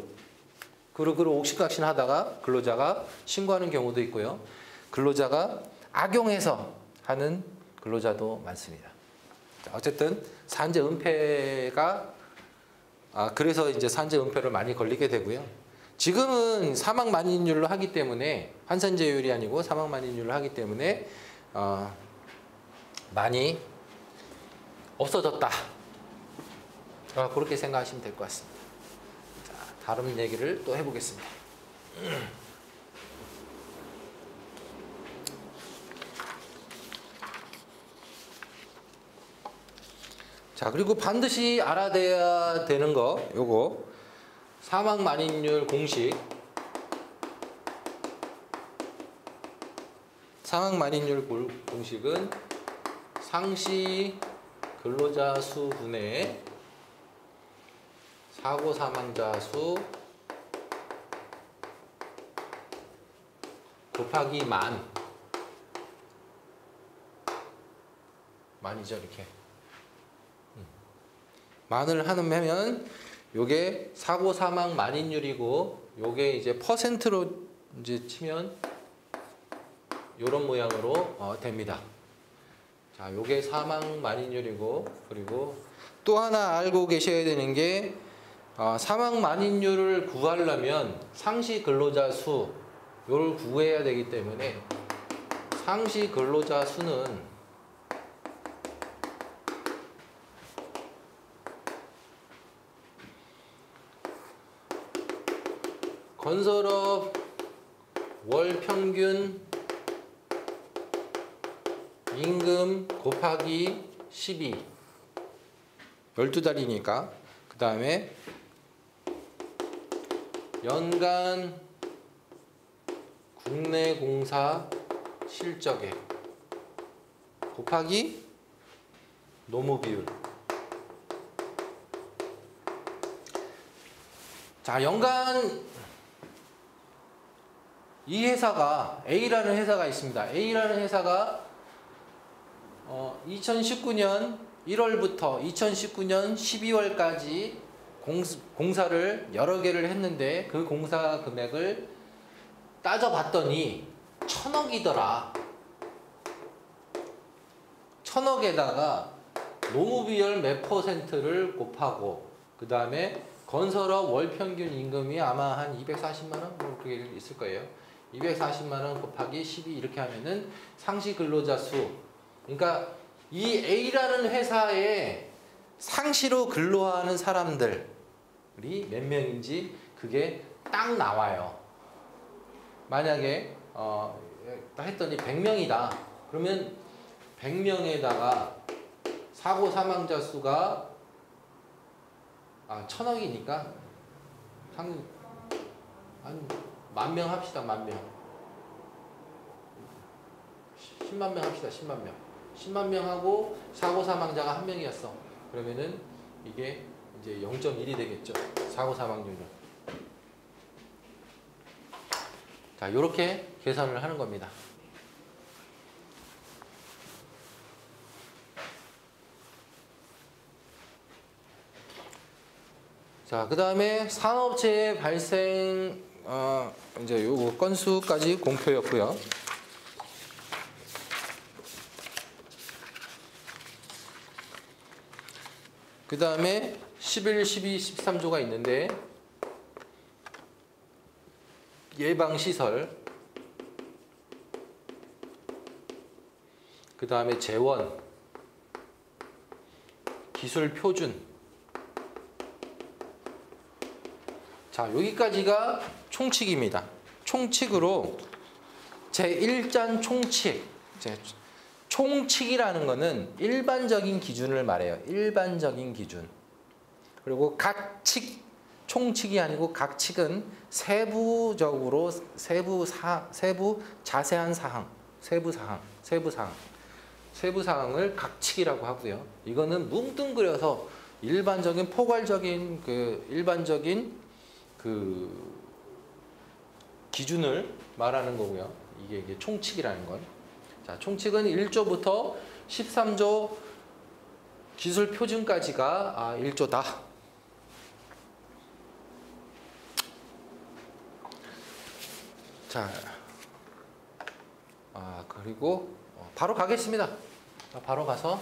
그러고 옥신각신 하다가 근로자가 신고하는 경우도 있고요. 근로자가 악용해서 하는 근로자도 많습니다. 자, 어쨌든 산재 은폐가 그래서 이제 산재 은폐를 많이 걸리게 되고요. 지금은 사망 만인율로 하기 때문에, 환산재율이 아니고 사망 만인율로 하기 때문에 많이 없어졌다. 그렇게 생각하시면 될 것 같습니다. 자, 다른 얘기를 또 해보겠습니다. 자, 그리고 반드시 알아둬야 되는 거, 요거 사망 만인율 공식. 사망 만인율 공식은 상시 근로자 수 분의 사고 사망자 수 곱하기 만이죠, 이렇게. 만을 하면 요게 사고 사망 만인율이고, 요게 이제 퍼센트로 이제 치면 요런 모양으로 됩니다. 자, 요게 사망 만인율이고, 그리고 또 하나 알고 계셔야 되는 게 사망 만인율을 구하려면 상시 근로자 수 요를 구해야 되기 때문에 상시 근로자 수는 건설업 월 평균 임금 곱하기 12, 12달이니까. 그 다음에 연간 국내 공사 실적액 곱하기 노무 비율. 자, 연간 이 회사가 A라는 회사가 있습니다. A라는 회사가 2019년 1월부터 2019년 12월까지 공사를 여러 개를 했는데 그 공사 금액을 따져봤더니 1,000억이더라. 1,000억에다가 노무비율 몇 퍼센트를 곱하고, 그 다음에 건설업 월평균 임금이 아마 한 240만 원? 뭐 그게 있을 거예요. 240만 원 곱하기 12 이렇게 하면은 상시 근로자 수. 그러니까 이 A라는 회사에 상시로 근로하는 사람들이 몇 명인지 그게 딱 나와요. 만약에 했더니 100명이다. 그러면 100명에다가 사고 사망자 수가 1,000억이니까 한 10,000명 합시다. 10,000명. 10만 명 합시다. 10만 명. 10만 명 하고 사고 사망자가 1명이었어. 그러면은 이게 이제 0.1이 되겠죠. 사고 사망률은. 자, 요렇게 계산을 하는 겁니다. 자, 그 다음에 산업재해 발생, 이제 요 건수까지 공표였고요. 그 다음에 11, 12, 13조가 있는데, 예방시설, 그 다음에 재원, 기술표준. 자, 여기까지가 총칙입니다. 총칙으로 제1장 총칙. 총칙이라는 거는 일반적인 기준을 말해요. 일반적인 기준. 그리고 각 칙, 총칙이 아니고 각 칙은 세부적으로 세부 자세한 사항, 세부 사항을 각 칙이라고 하고요. 이거는 뭉뚱그려서 일반적인 포괄적인 일반적인 기준을 말하는 거고요. 이게 총칙이라는 건. 자, 총칙은 1조부터 13조 기술 표준까지가 1조다. 자, 그리고 바로 가겠습니다. 바로 가서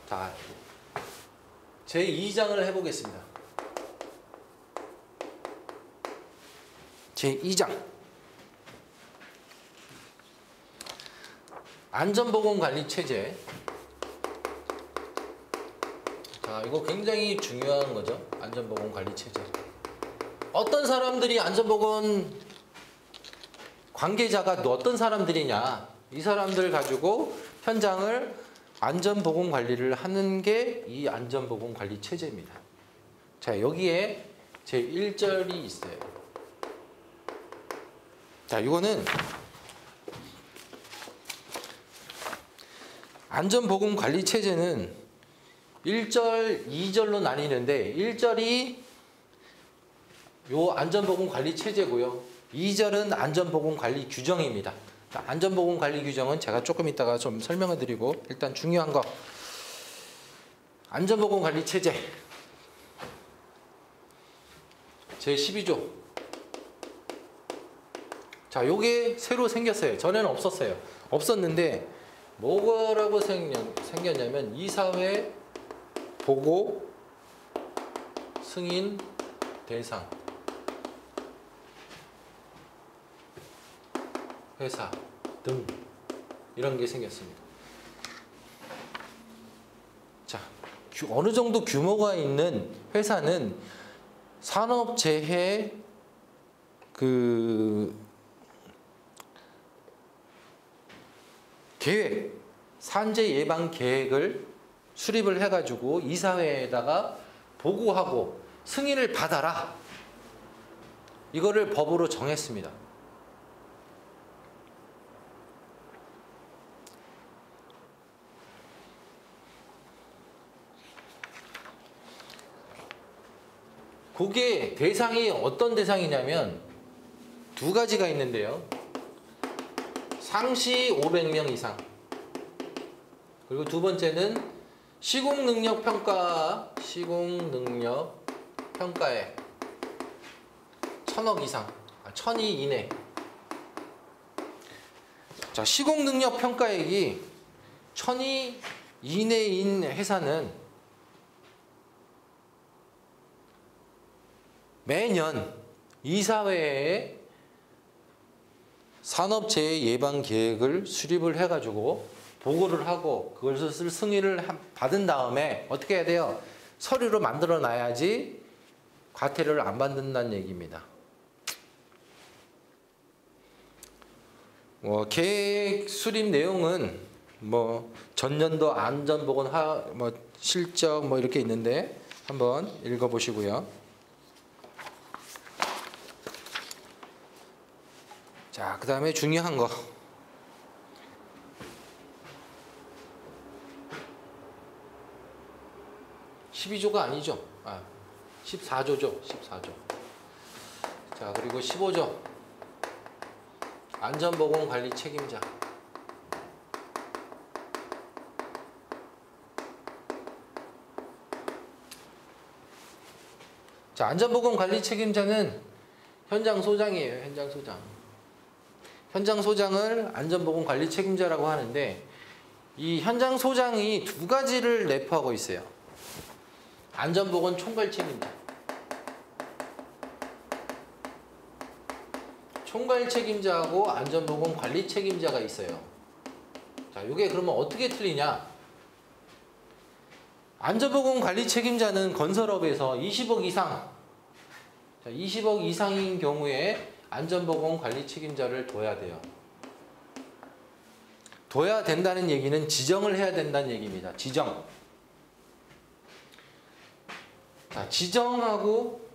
자, 제2장을 해보겠습니다. 제2장 안전보건관리체제. 자, 이거 굉장히 중요한 거죠. 안전보건관리체제. 어떤 사람들이 안전보건 관계자가 어떤 사람들이냐, 이 사람들 가지고 현장을 안전보건관리를 하는 게 이 안전보건관리체제입니다. 자, 여기에 제1절이 있어요. 자, 이거는 안전보건관리체제는 1절, 2절로 나뉘는데 1절이 요 안전보건관리체제고요. 2절은 안전보건관리 규정입니다. 안전보건관리 규정은 제가 조금 이따가 좀 설명을 드리고, 일단 중요한 거 안전보건관리체제 제12조. 자, 요게 새로 생겼어요. 전에는 없었어요. 없었는데 뭐라고 생겼냐면 이사회 보고 승인 대상 회사 등 이런 게 생겼습니다. 자, 어느 정도 규모가 있는 회사는 산업재해 계획, 산재 예방 계획을 수립을 해가지고 이사회에다가 보고하고 승인을 받아라. 이거를 법으로 정했습니다. 그게 대상이 어떤 대상이냐면 두 가지가 있는데요. 상시 500명 이상. 그리고 두 번째는 시공능력 평가에 1000억 이상, 1000이 이내. 자, 시공능력 평가액이 1000이 이내인 회사는 매년 이사회에 산업재해 예방 계획을 수립을 해가지고 보고를 하고 그것을 승인을 받은 다음에 어떻게 해야 돼요? 서류로 만들어 놔야지 과태료를 안 받는다는 얘기입니다. 계획 수립 내용은 전년도 안전보건 실적 이렇게 있는데 한번 읽어보시고요. 자, 그 다음에 중요한 거. 12조가 아니죠. 14조죠. 14조. 자, 그리고 15조. 안전보건관리 책임자. 자, 안전보건관리 책임자는 현장 소장이에요. 현장 소장. 현장 소장을 안전보건관리 책임자라고 하는데 이 현장 소장이 두 가지를 내포하고 있어요. 안전보건 총괄 책임자. 총괄 책임자하고 안전보건 관리 책임자가 있어요. 자, 이게 그러면 어떻게 틀리냐? 안전보건 관리 책임자는 건설업에서 20억 이상, 자, 20억 이상인 경우에 안전보건 관리 책임자를 둬야 돼요. 둬야 된다는 얘기는 지정을 해야 된다는 얘기입니다. 지정. 자, 지정하고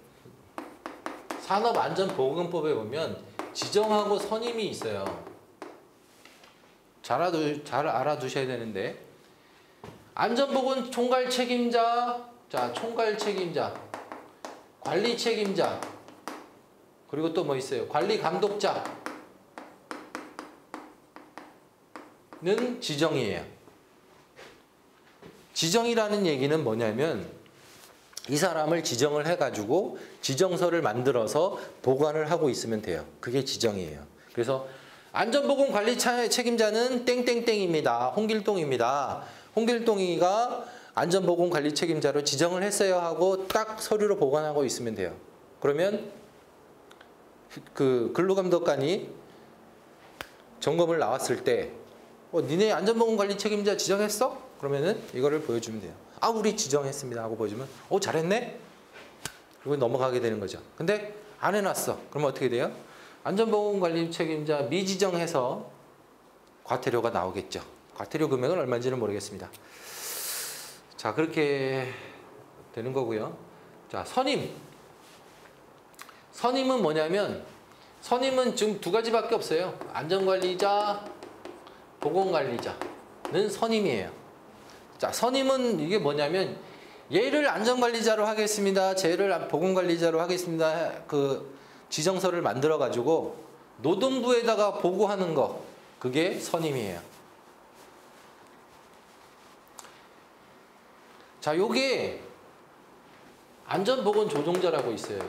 산업안전보건법에 보면 지정하고 선임이 있어요. 잘 알아두셔야 되는데 안전보건 총괄 책임자, 자, 총괄 책임자, 관리 책임자, 그리고 또 뭐 있어요? 관리 감독자는 지정이에요. 지정이라는 얘기는 뭐냐면 이 사람을 지정을 해가지고 지정서를 만들어서 보관을 하고 있으면 돼요. 그게 지정이에요. 그래서 안전보건관리 책임자는 땡땡땡입니다. 홍길동입니다. 홍길동이가 안전보건관리 책임자로 지정을 했어요 하고 딱 서류로 보관하고 있으면 돼요. 그러면 그 근로감독관이 점검을 나왔을 때 니네 안전보건관리 책임자 지정했어? 그러면은 이거를 보여주면 돼요. 아, 우리 지정했습니다 하고 보여주면 잘했네? 그리고 넘어가게 되는 거죠. 근데 안 해놨어. 그러면 어떻게 돼요? 안전보건관리 책임자 미지정해서 과태료가 나오겠죠. 과태료 금액은 얼마인지는 모르겠습니다. 자, 그렇게 되는 거고요. 자, 선임. 선임은 뭐냐면 선임은 지금 두 가지밖에 없어요. 안전관리자, 보건관리자는 선임이에요. 자, 선임은 이게 뭐냐면 얘를 안전관리자로 하겠습니다. 쟤를 보건관리자로 하겠습니다. 그 지정서를 만들어 가지고 노동부에다가 보고하는 거, 그게 선임이에요. 자, 요게 안전보건 조종자라고 있어요.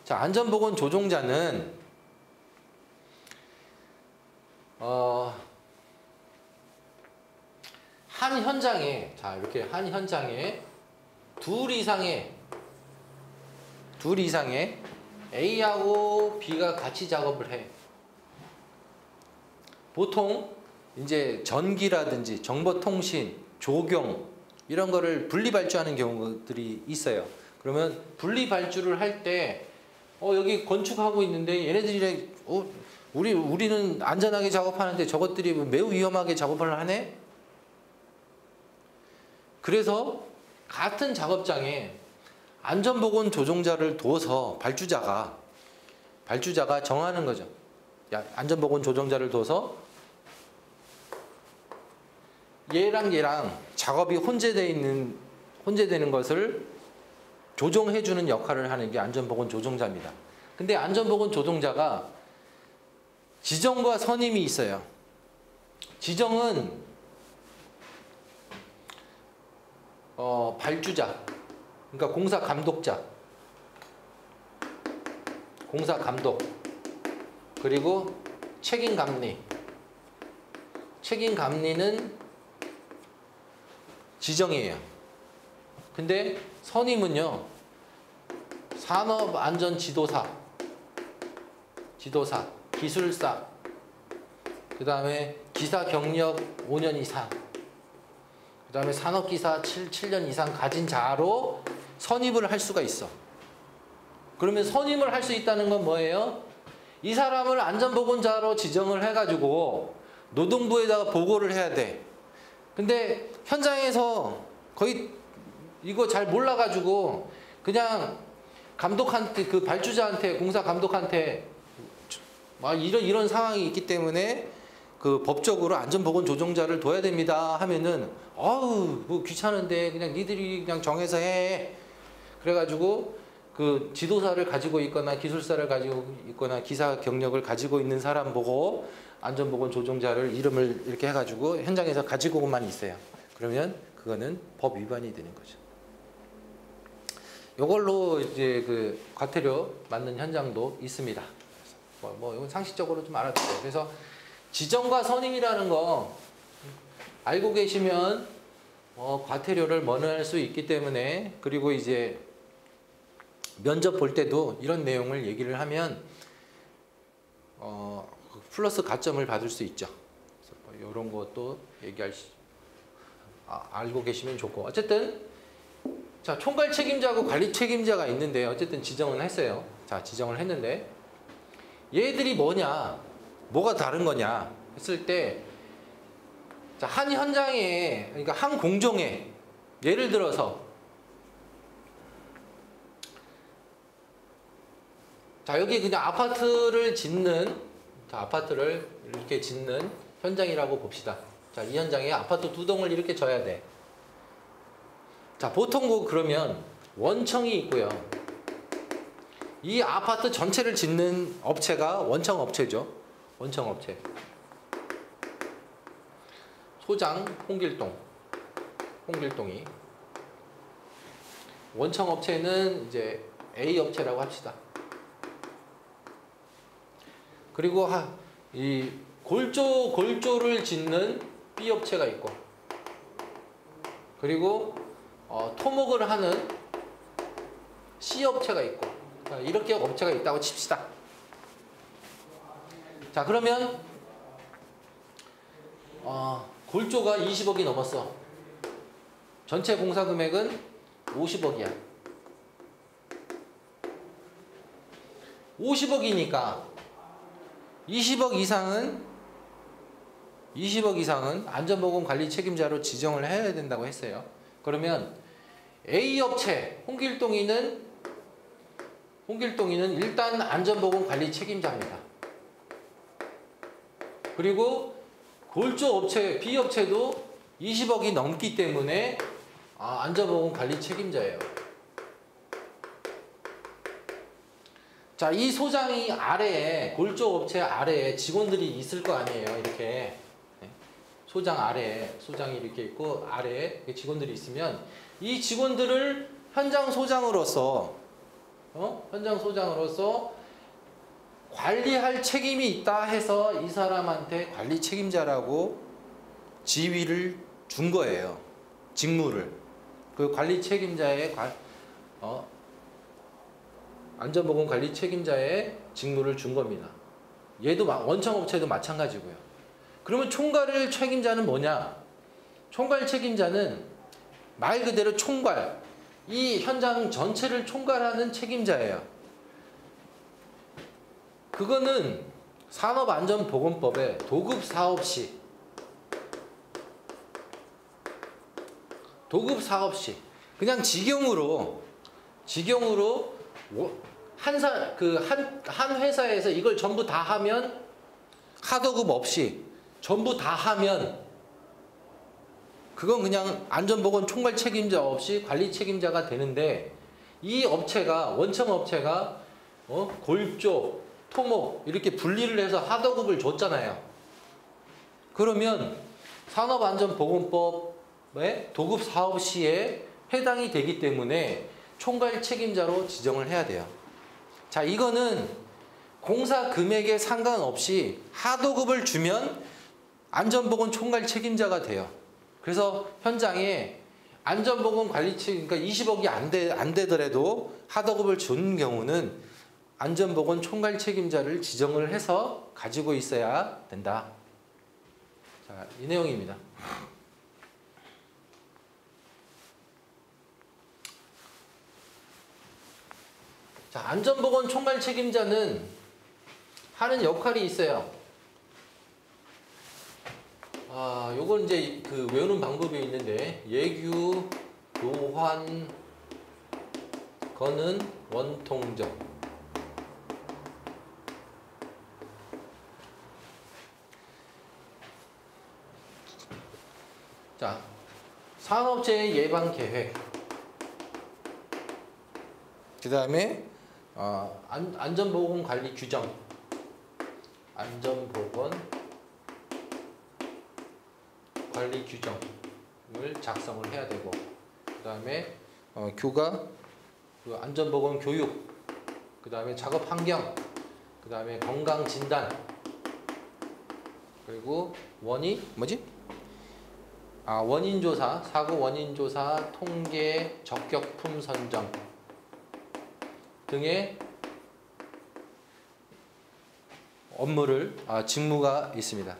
자, 안전보건 조종자는 한 현장에, 자, 이렇게 한 현장에 둘 이상의 A하고 B가 같이 작업을 해. 보통 이제 전기라든지 정보통신, 조경 이런 거를 분리발주하는 경우들이 있어요. 그러면 분리발주를 할 때 여기 건축하고 있는데 얘네들이 우리는 안전하게 작업하는데 저것들이 매우 위험하게 작업을 하네? 그래서 같은 작업장에 안전보건 조종자를 둬서 발주자가 정하는 거죠. 야, 안전보건 조종자를 둬서 얘랑 작업이 혼재되는 것을 조종해주는 역할을 하는 게 안전보건 조종자입니다. 근데 안전보건 조종자가 지정과 선임이 있어요. 지정은 발주자, 그러니까 공사 감독, 그리고 책임감리는 지정이에요. 근데 선임은요, 산업안전지도사, 기술사, 그 다음에 기사 경력 5년 이상, 그 다음에 산업기사 7년 이상 가진 자로 선임을 할 수가 있어. 그러면 선임을 할 수 있다는 건 뭐예요? 이 사람을 안전보건자로 지정을 해가지고 노동부에다가 보고를 해야 돼. 근데 현장에서 거의 이거 잘 몰라가지고 그냥 감독한테, 그 발주자한테, 공사 감독한테 이런 상황이 있기 때문에 그 법적으로 안전보건 조종자를 둬야 됩니다 하면은 뭐 귀찮은데 그냥 니들이 그냥 정해서 해. 그래가지고 그 지도사를 가지고 있거나 기술사를 가지고 있거나 기사 경력을 가지고 있는 사람 보고 안전보건 조종자를 이름을 이렇게 해가지고 현장에서 가지고만 있어요. 그러면 그거는 법 위반이 되는 거죠. 이걸로 이제 그 과태료 맞는 현장도 있습니다. 뭐 이건 상식적으로 좀 알아두세요. 그래서 지정과 선임이라는 거 알고 계시면 과태료를 면할 수 있기 때문에, 그리고 이제 면접 볼 때도 이런 내용을 얘기를 하면 플러스 가점을 받을 수 있죠. 그래서 뭐 이런 것도 알고 계시면 좋고, 어쨌든 자, 총괄 책임자하고 관리 책임자가 있는데 어쨌든 지정은 했어요. 자, 지정을 했는데 얘들이 뭐가 다른 거냐 했을 때, 자, 한 현장에, 그러니까 한 공정에 예를 들어서 자, 여기 그냥 아파트를 이렇게 짓는 현장이라고 봅시다. 자, 이 현장에 아파트 2동을 이렇게 져야 돼. 자, 보통 그러면 원청이 있고요. 이 아파트 전체를 짓는 업체가 원청업체죠. 원청업체. 소장 홍길동이. 원청업체는 이제 A 업체라고 합시다. 그리고 이 골조를 짓는 B 업체가 있고, 그리고 토목을 하는 C 업체가 있고, 이렇게 업체가 있다고 칩시다. 자, 그러면 골조가 20억이 넘었어. 전체 공사 금액은 50억이야. 50억이니까 20억 이상은 안전보건 관리 책임자로 지정을 해야 된다고 했어요. 그러면 A 업체 홍길동이는 일단 안전보건 관리 책임자입니다. 그리고 골조 업체 B 업체도 20억이 넘기 때문에 안전보건 관리 책임자예요. 자, 이 소장이 아래에, 골조 업체 아래에 직원들이 있을 거 아니에요. 이렇게 소장이 이렇게 있고 아래에 직원들이 있으면 이 직원들을 현장 소장으로서 관리할 책임이 있다 해서 이 사람한테 관리 책임자라고 지위를 준 거예요. 직무를. 그 관리 책임자의 안전보건 관리 책임자의 직무를 준 겁니다. 얘도 원청업체도 마찬가지고요. 그러면 총괄 책임자는 뭐냐? 총괄 책임자는 말 그대로 총괄, 이 현장 전체를 총괄하는 책임자예요. 그거는 산업안전보건법에 도급 사업 시 그냥 직영으로 한 회사에서 이걸 전부 다 하면, 하도급 없이 전부 다 하면 그건 그냥 안전보건 총괄 책임자 없이 관리 책임자가 되는데, 이 업체가, 원청업체가 골조, 토목 이렇게 분리를 해서 하도급을 줬잖아요. 그러면 산업안전보건법의 도급 사업 시에 해당이 되기 때문에 총괄 책임자로 지정을 해야 돼요. 자, 이거는 공사 금액에 상관없이 하도급을 주면 안전보건 총괄 책임자가 돼요. 그래서 현장에 안전보건 관리 책임, 그러니까 20억이 안 되더라도 하도급을 준 경우는 안전보건 총괄 책임자를 지정을 해서 가지고 있어야 된다. 자, 이 내용입니다. 자, 안전보건 총괄 책임자는 하는 역할이 있어요. 요건 이제 그 외우는 방법이 있는데, 예규, 노환, 건은 원통정. 자, 산업재해 예방 계획. 그 다음에 안전보건 관리 규정. 안전보건 관리 규정. 작성을 해야 되고, 그 다음에 교가 그 안전보건 교육, 그 다음에 작업 환경, 그 다음에 건강 진단, 그리고 원인 조사, 사고 원인 조사, 통계, 적격품 선정 등의 직무가 있습니다.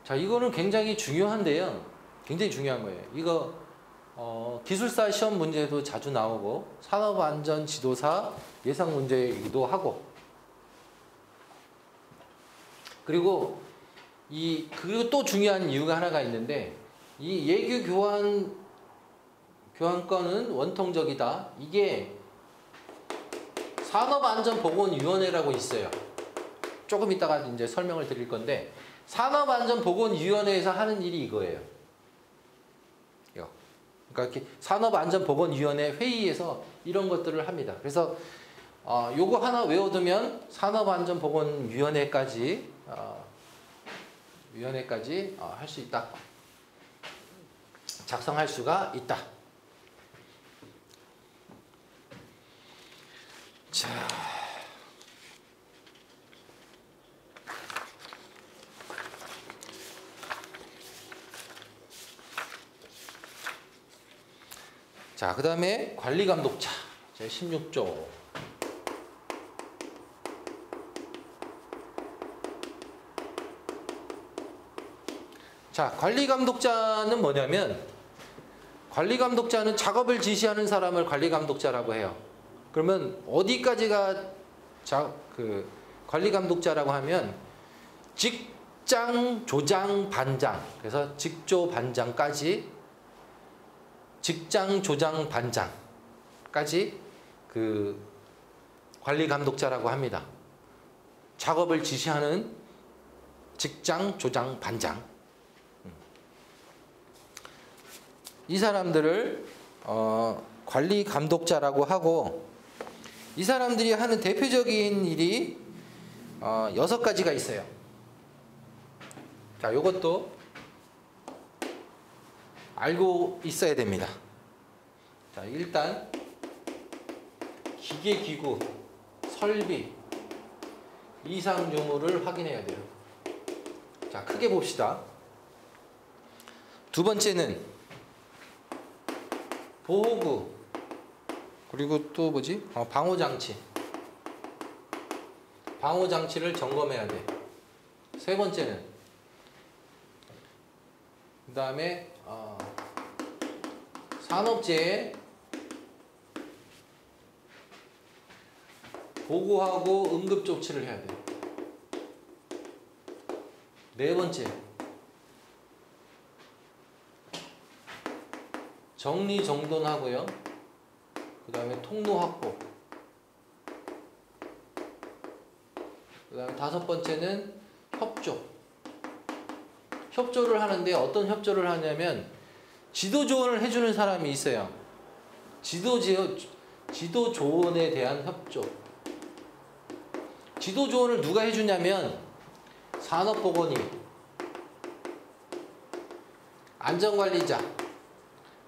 자, 이거는 굉장히 중요한데요. 굉장히 중요한 거예요. 이거 기술사 시험 문제도 자주 나오고 산업안전 지도사 예상 문제이기도 하고, 그리고 또 중요한 이유가 하나가 있는데, 이 예규 교환권은 원통적이다. 이게 산업안전보건위원회라고 있어요. 조금 이따가 이제 설명을 드릴 건데, 산업안전보건위원회에서 하는 일이 이거예요. 그러니까 이렇게 산업안전보건위원회 회의에서 이런 것들을 합니다. 그래서 요거 하나 외워두면 산업안전보건위원회까지 할 수 있다. 작성할 수가 있다. 자, 그 다음에 관리감독자 제16조. 자, 관리감독자는 뭐냐면, 관리감독자는 작업을 지시하는 사람을 관리감독자라고 해요. 그러면 어디까지가 관리감독자라고 하면 직장, 조장, 반장, 그래서 직조, 반장까지, 직장, 조장, 반장까지 그 관리감독자라고 합니다. 작업을 지시하는 직장, 조장, 반장. 이 사람들을 관리감독자라고 하고, 이 사람들이 하는 대표적인 일이 6가지가 있어요. 자, 요것도 알고 있어야 됩니다. 자, 일단 기계기구, 설비, 이상 유무를 확인해야 돼요. 자, 크게 봅시다. 두 번째는 보호구, 그리고 또 방호장치. 방호장치를 점검해야 돼. 세 번째는, 그 다음에 산업재해 보고하고 응급조치를 해야 돼. 네 번째, 정리정돈하고요. 그 다음에 통로 확보. 그 다음에 5번째는 협조. 협조를 하는데 어떤 협조를 하냐면, 지도 조언을 해주는 사람이 있어요. 지도 조언에 대한 협조. 지도 조언을 누가 해주냐면 산업보건위, 안전관리자,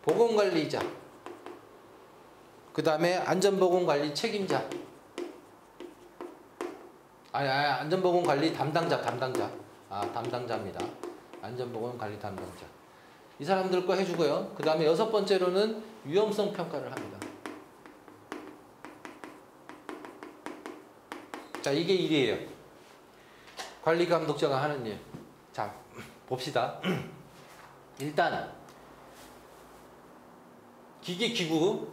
보건관리자, 그 다음에 안전보건관리 책임자, 안전보건관리 담당자입니다. 안전보건관리 담당자. 이 사람들 거 해주고요. 그 다음에 6번째로는 위험성 평가를 합니다. 자, 이게 일이에요. 관리감독자가 하는 일. 자, 봅시다. 일단 기계기구.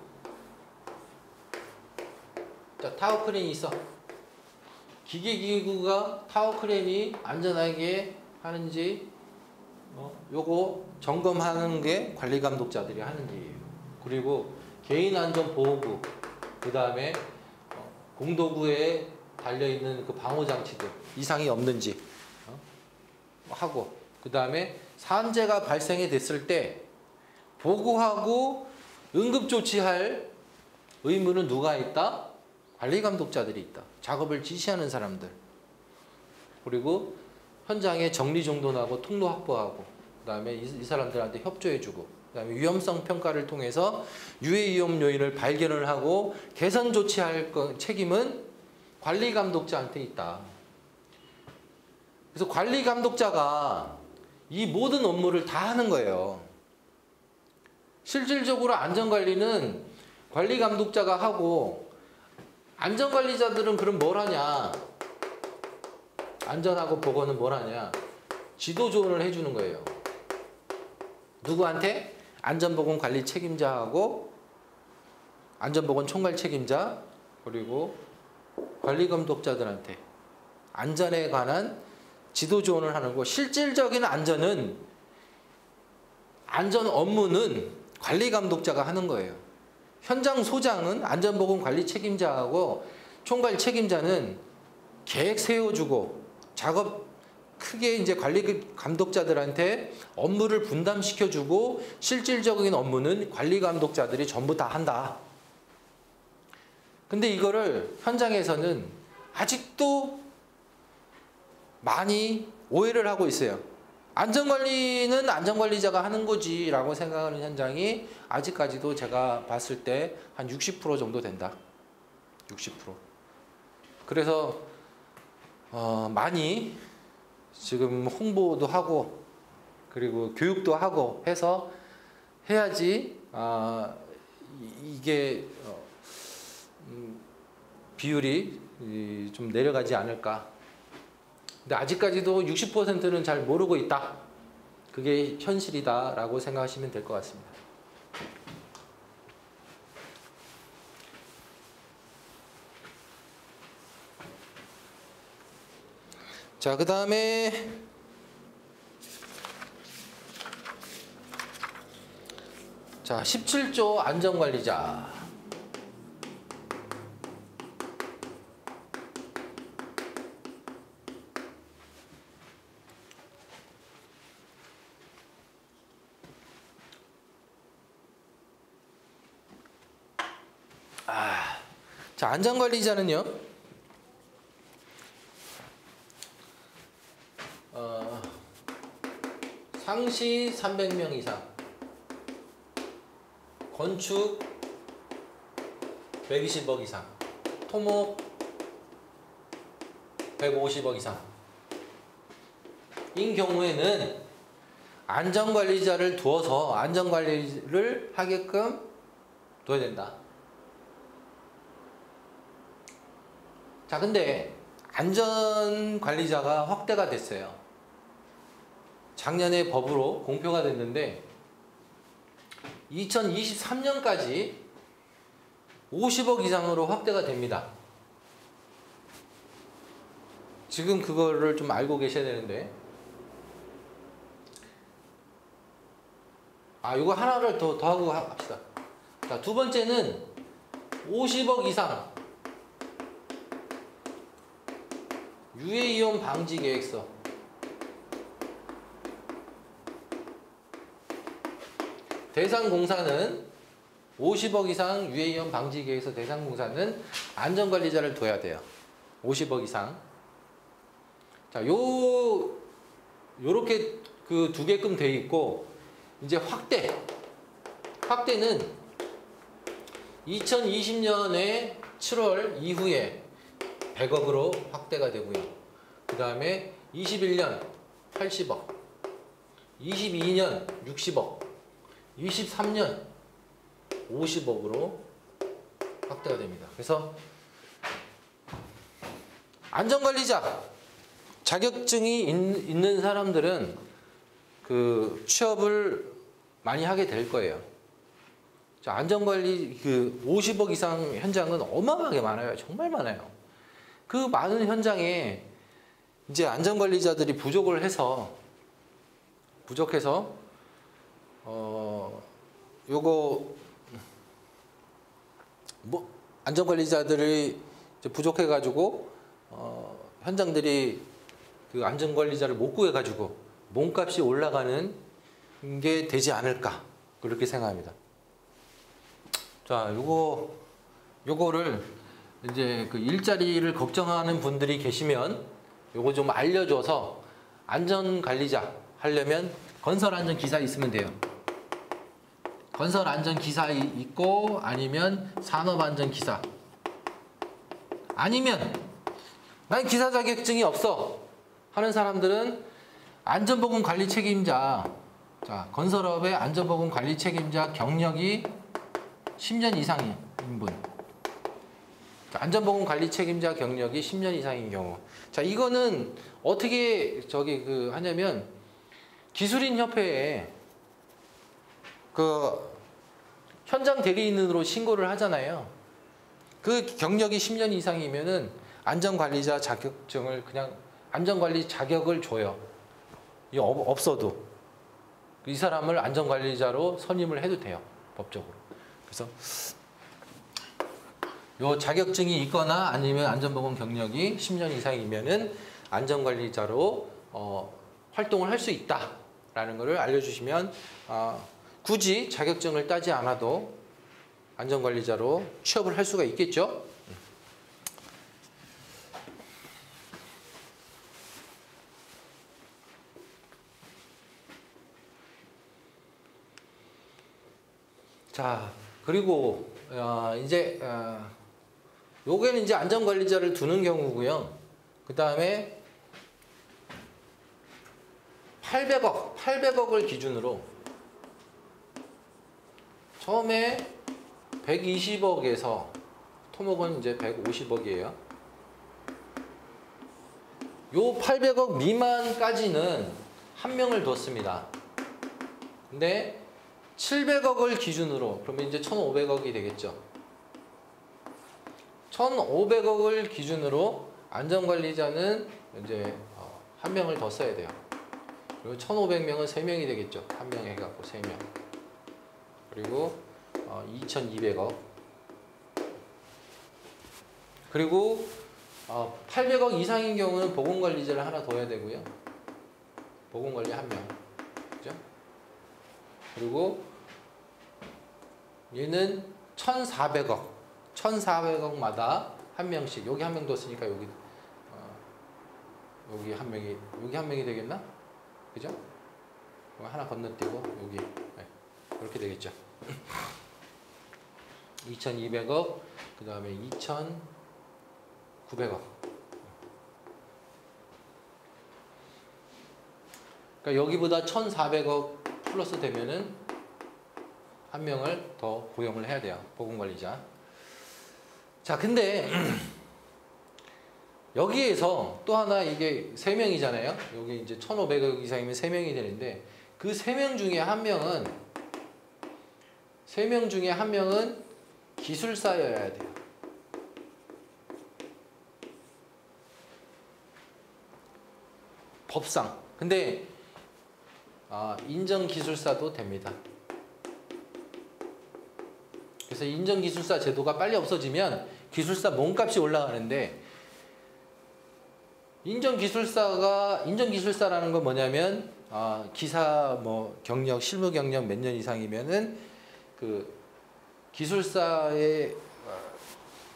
자, 타워크레인이 있어. 기계기구가 타워크레인이 안전하게 하는지 요거 점검하는 게 관리감독자들이 하는 일이에요. 그리고 개인안전보호구, 그 다음에 공도구에 달려있는 그 방호장치들 이상이 없는지 하고, 그 다음에 산재가 발생이 됐을 때 보고하고 응급조치할 의무는 누가 있다? 관리감독자들이 있다. 작업을 지시하는 사람들. 그리고 현장에 정리정돈하고 통로 확보하고, 그 그다음에 이 사람들한테 협조해주고, 그다음에 위험성 평가를 통해서 유해 위험 요인을 발견을 하고 개선 조치할 책임은 관리 감독자한테 있다. 그래서 관리 감독자가 이 모든 업무를 다 하는 거예요. 실질적으로 안전관리는 관리 감독자가 하고, 안전관리자들은 그럼 뭘 하냐? 안전하고 보건은 뭘 하냐? 지도 조언을 해주는 거예요. 누구한테? 안전보건 관리 책임자하고 안전보건 총괄 책임자, 그리고 관리 감독자들한테 안전에 관한 지도 조언을 하는 거. 실질적인 안전 업무는 관리 감독자가 하는 거예요. 현장 소장은 안전보건 관리 책임자하고 총괄 책임자는 계획 세워주고 작업 크게 이제 관리 감독자들한테 업무를 분담시켜주고, 실질적인 업무는 관리 감독자들이 전부 다 한다. 근데 이거를 현장에서는 아직도 많이 오해를 하고 있어요. 안전관리는 안전관리자가 하는 거지 라고 생각하는 현장이 아직까지도 제가 봤을 때 한 60% 정도 된다. 60%. 그래서 많이 지금 홍보도 하고 그리고 교육도 하고 해서 해야지 이게 비율이 좀 내려가지 않을까. 근데 아직까지도 60%는 잘 모르고 있다. 그게 현실이다라고 생각하시면 될 것 같습니다. 자, 그 다음에 자, 17조 안전관리자. 자, 안전관리자는요, 상시 300명 이상, 건축 120억 이상, 토목 150억 이상 인 경우에는 안전관리자를 두어서 안전관리를 하게끔 둬야 된다. 자, 근데 안전관리자가 확대가 됐어요. 작년에 법으로 공표가 됐는데 2023년까지 50억 이상으로 확대가 됩니다. 지금 그거를 좀 알고 계셔야 되는데, 이거 하나를 더 하고 합시다. 자, 두 번째는 50억 이상 유해이온 방지 계획서. 대상공사는 50억 이상 유해이온 방지 계획서 대상공사는 안전관리자를 둬야 돼요. 50억 이상. 자, 요렇게 그 두 개끔 돼 있고, 이제 확대는 2020년에 7월 이후에 100억으로 확대가 되고요. 그 다음에 21년 80억, 22년 60억, 23년 50억으로 확대가 됩니다. 그래서 안전관리자 자격증이 있는 사람들은 그 취업을 많이 하게 될 거예요. 자, 안전관리 그 50억 이상 현장은 어마어마하게 많아요. 정말 많아요. 그 많은 현장에 이제 안전관리자들이 부족해서 요거 뭐 안전관리자들이 이제 부족해가지고 현장들이 그 안전관리자를 못 구해가지고 몸값이 올라가는 게 되지 않을까 그렇게 생각합니다. 자, 요거를 이제 그 일자리를 걱정하는 분들이 계시면 요거 좀 알려줘서 안전관리자 하려면 건설안전기사 있으면 돼요. 건설안전기사 있고 아니면 산업안전기사 아니면 난 기사 자격증이 없어 하는 사람들은 안전보건관리 책임자, 자, 건설업의 안전보건관리 책임자 경력이 10년 이상인 분. 자, 안전보건관리 책임자 경력이 10년 이상인 경우. 자, 이거는 어떻게 하냐면 기술인 협회에 그 현장 대리인으로 신고를 하잖아요. 그 경력이 10년 이상이면은 안전관리자 자격증을 그냥 안전관리 자격을 줘요. 이 없어도 이 사람을 안전관리자로 선임을 해도 돼요, 법적으로. 그래서 요 자격증이 있거나 아니면 안전보건 경력이 10년 이상이면은 안전관리자로 활동을 할 수 있다라는 것을 알려주시면 굳이 자격증을 따지 않아도 안전관리자로 취업을 할 수가 있겠죠. 자, 그리고 이제 요게는 이제 안전관리자를 두는 경우고요. 그 다음에 800억을 기준으로 처음에 120억에서 토목은 이제 150억이에요. 요 800억 미만까지는 한 명을 뒀습니다. 근데 700억을 기준으로 그러면 이제 1,500억이 되겠죠. 1,500억을 기준으로 안전관리자는 이제 한 명을 더 써야 돼요. 그리고 1,500명은 3명이 되겠죠. 한 명 해갖고 3명. 그리고 2,200억. 그리고 800억 이상인 경우는 보건관리자를 하나 더 해야 되고요. 보건관리 한 명. 그죠? 그리고 얘는 1,400억. 1,400억마다 한 명씩. 여기 한 명 뒀으니까 여기 한 명이 되겠나? 그죠? 하나 건너뛰고 여기 네. 이렇게 되겠죠. 2,200억, 그 다음에 2,900억. 그러니까 여기보다 1,400억 플러스 되면은 한 명을 더 고용을 해야 돼요. 보건관리자. 자, 근데 여기에서 또 하나 이게 3명이잖아요. 여기 이제 1,500억 이상이면 3명이 되는데 그 3명 중에 한 명은 기술사여야 돼요. 법상. 근데 인정기술사도 됩니다. 그래서 인정기술사 제도가 빨리 없어지면 기술사 몸값이 올라가는데 인정기술사라는 건 뭐냐면 기사 경력, 실무 경력 몇 년 이상이면은 그 기술사에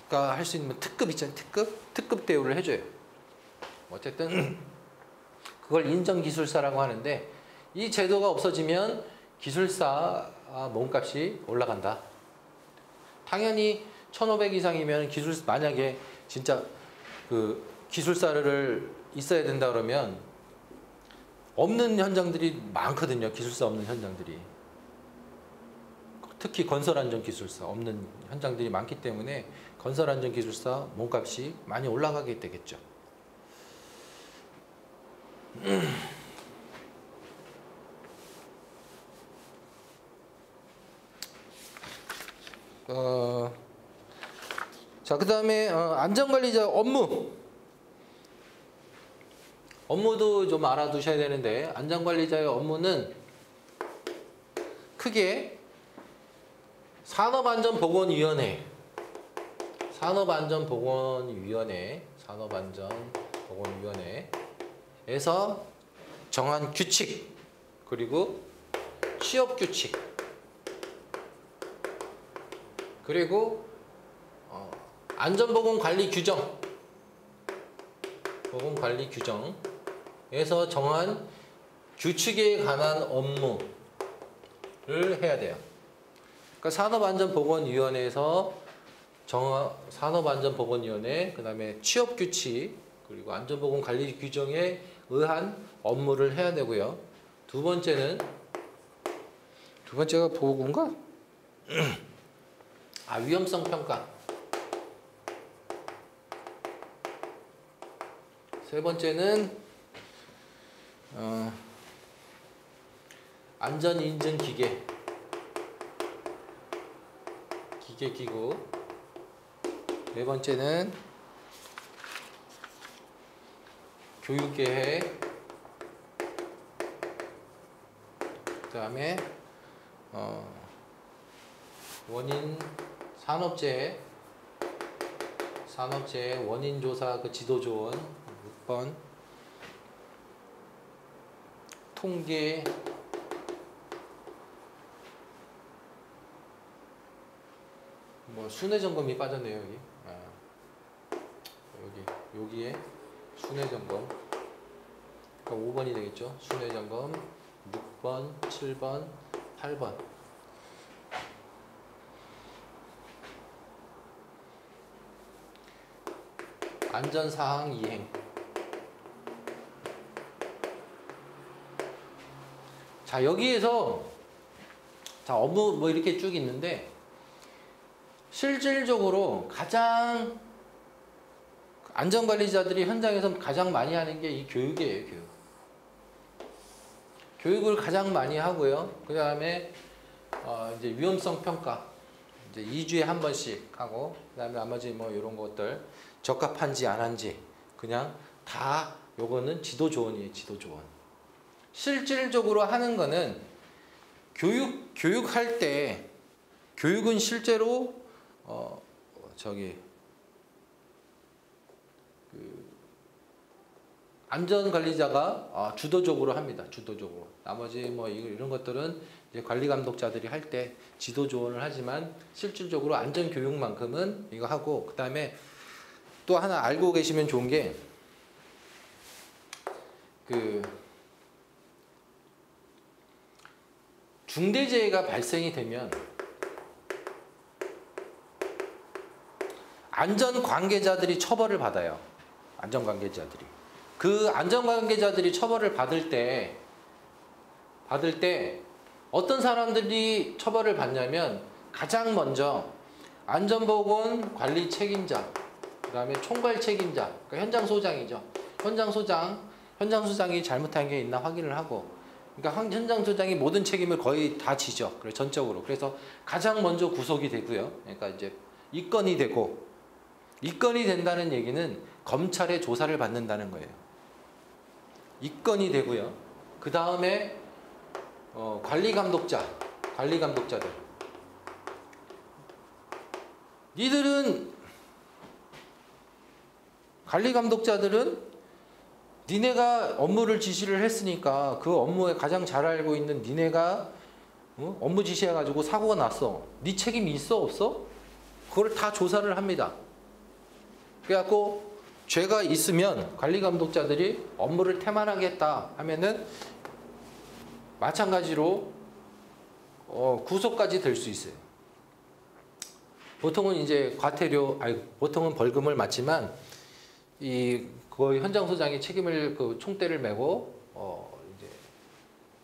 가 할 수 있는 특급 있잖아요. 특급 대우를 해줘요. 어쨌든 그걸 인정기술사라고 하는데 이 제도가 없어지면 기술사 몸값이 올라간다. 당연히 1,500 이상이면 만약에 진짜 그 기술사를 있어야 된다 그러면 없는 현장들이 많거든요. 기술사 없는 현장들이. 특히 건설안전기술사 없는 현장들이 많기 때문에 건설안전기술사 몸값이 많이 올라가게 되겠죠. 자, 그 다음에 안전관리자 업무도 좀 알아두셔야 되는데 안전관리자의 업무는 크게 산업안전보건위원회에서 정한 규칙 그리고 취업규칙 그리고 안전보건관리 규정에서 정한 규칙에 관한 업무를 해야 돼요. 그러니까 산업안전보건위원회에서 산업안전보건위원회, 그 다음에 취업규칙, 그리고 안전보건관리 규정에 의한 업무를 해야 되고요. 두 번째가 보고인가? 위험성 평가. 세 번째는 안전인증 기구. 네 번째는 교육계획. 그 다음에 원인 산업재해 원인조사 그 지도조언 6번. 통계 순회점검이 빠졌네요. 여기에 순회점검. 그러니까 5번이 되겠죠. 순회점검 6번, 7번, 8번. 안전사항 이행. 자, 여기에서 업무 이렇게 쭉 있는데 실질적으로 가장 안전관리자들이 현장에서 가장 많이 하는 게 이 교육이에요. 교육을 가장 많이 하고요. 그 다음에 이제 위험성 평가 이제 2주에 한 번씩 하고, 그 다음에 나머지 이런 것들 적합한지 안 한지 그냥 다 요거는 지도조언이에요. 지도조언. 실질적으로 하는 거는 교육할 때 교육은 실제로 안전관리자가 주도적으로 합니다. 주도적으로. 나머지 이런 것들은 이제 관리감독자들이 할 때 지도조언을 하지만 실질적으로 안전교육만큼은 이거 하고, 그 다음에 또 하나 알고 계시면 좋은 게 중대재해가 발생이 되면 안전관계자들이 처벌을 받아요. 안전관계자들이. 그 안전관계자들이 처벌을 받을 때 어떤 사람들이 처벌을 받냐면 가장 먼저 안전보건 관리 책임자, 그 다음에 총괄 책임자, 그러니까 현장 소장이죠. 현장 소장이 잘못한 게 있나 확인을 하고, 그러니까 현장 소장이 모든 책임을 거의 다 지죠. 그래서 전적으로. 그래서 가장 먼저 구속이 되고요. 그러니까 이제 입건이 되고, 입건이 된다는 얘기는 검찰의 조사를 받는다는 거예요. 입건이 되고요. 그 다음에 관리감독자들. 관리감독자들은 니네가 업무를 지시를 했으니까 그 업무에 가장 잘 알고 있는 니네가 업무 지시해가지고 사고가 났어. 네 책임이 있어 없어? 그걸 다 조사를 합니다. 그래갖고 죄가 있으면 관리감독자들이 업무를 태만하게 했다 하면은 마찬가지로 구속까지 될 수 있어요. 보통은 이제 보통은 벌금을 맞지만 거의 현장 소장이 책임을 총대를 메고 이제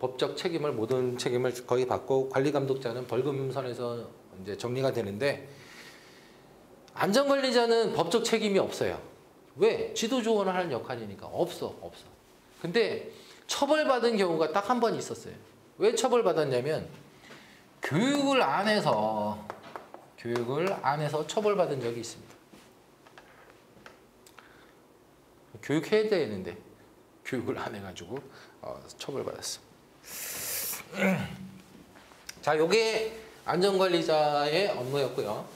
법적 책임을 모든 책임을 거의 받고 관리감독자는 벌금 선에서 이제 정리가 되는데, 안전관리자는 법적 책임이 없어요. 왜? 지도조언을 하는 역할이니까. 없어. 근데 처벌받은 경우가 딱 한 번 있었어요. 왜 처벌받았냐면 교육을 안 해서 처벌받은 적이 있습니다. 교육해야 되는데 교육을 안 해가지고 처벌받았어. 자, 요게 안전관리자의 업무였고요.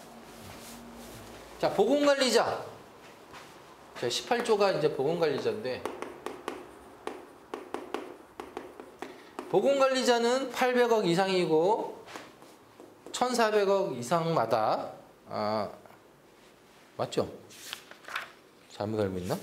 자, 보건관리자. 자, 18조가 이제 보건관리자인데, 보건관리자는 800억 이상이고 1,400억 이상마다 맞죠? 잘못 알고 있나?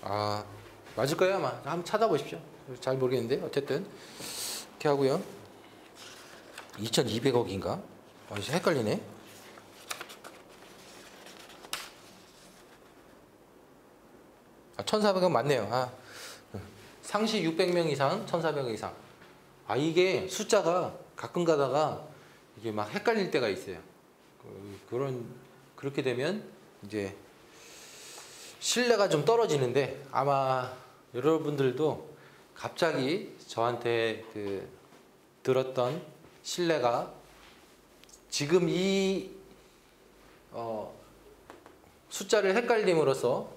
아, 맞을 거예요 아마. 한번 찾아보십시오. 잘 모르겠는데 어쨌든 이렇게 하고요. 2200억인가? 이제 헷갈리네. 아, 1400억 맞네요. 아, 상시 600명 이상, 1400억 이상. 아, 이게 숫자가 가끔 가다가 이게 막 헷갈릴 때가 있어요. 그렇게 되면 이제 신뢰가 좀 떨어지는데, 아마 여러분들도 갑자기 저한테 들었던 신뢰가 지금 이 숫자를 헷갈림으로써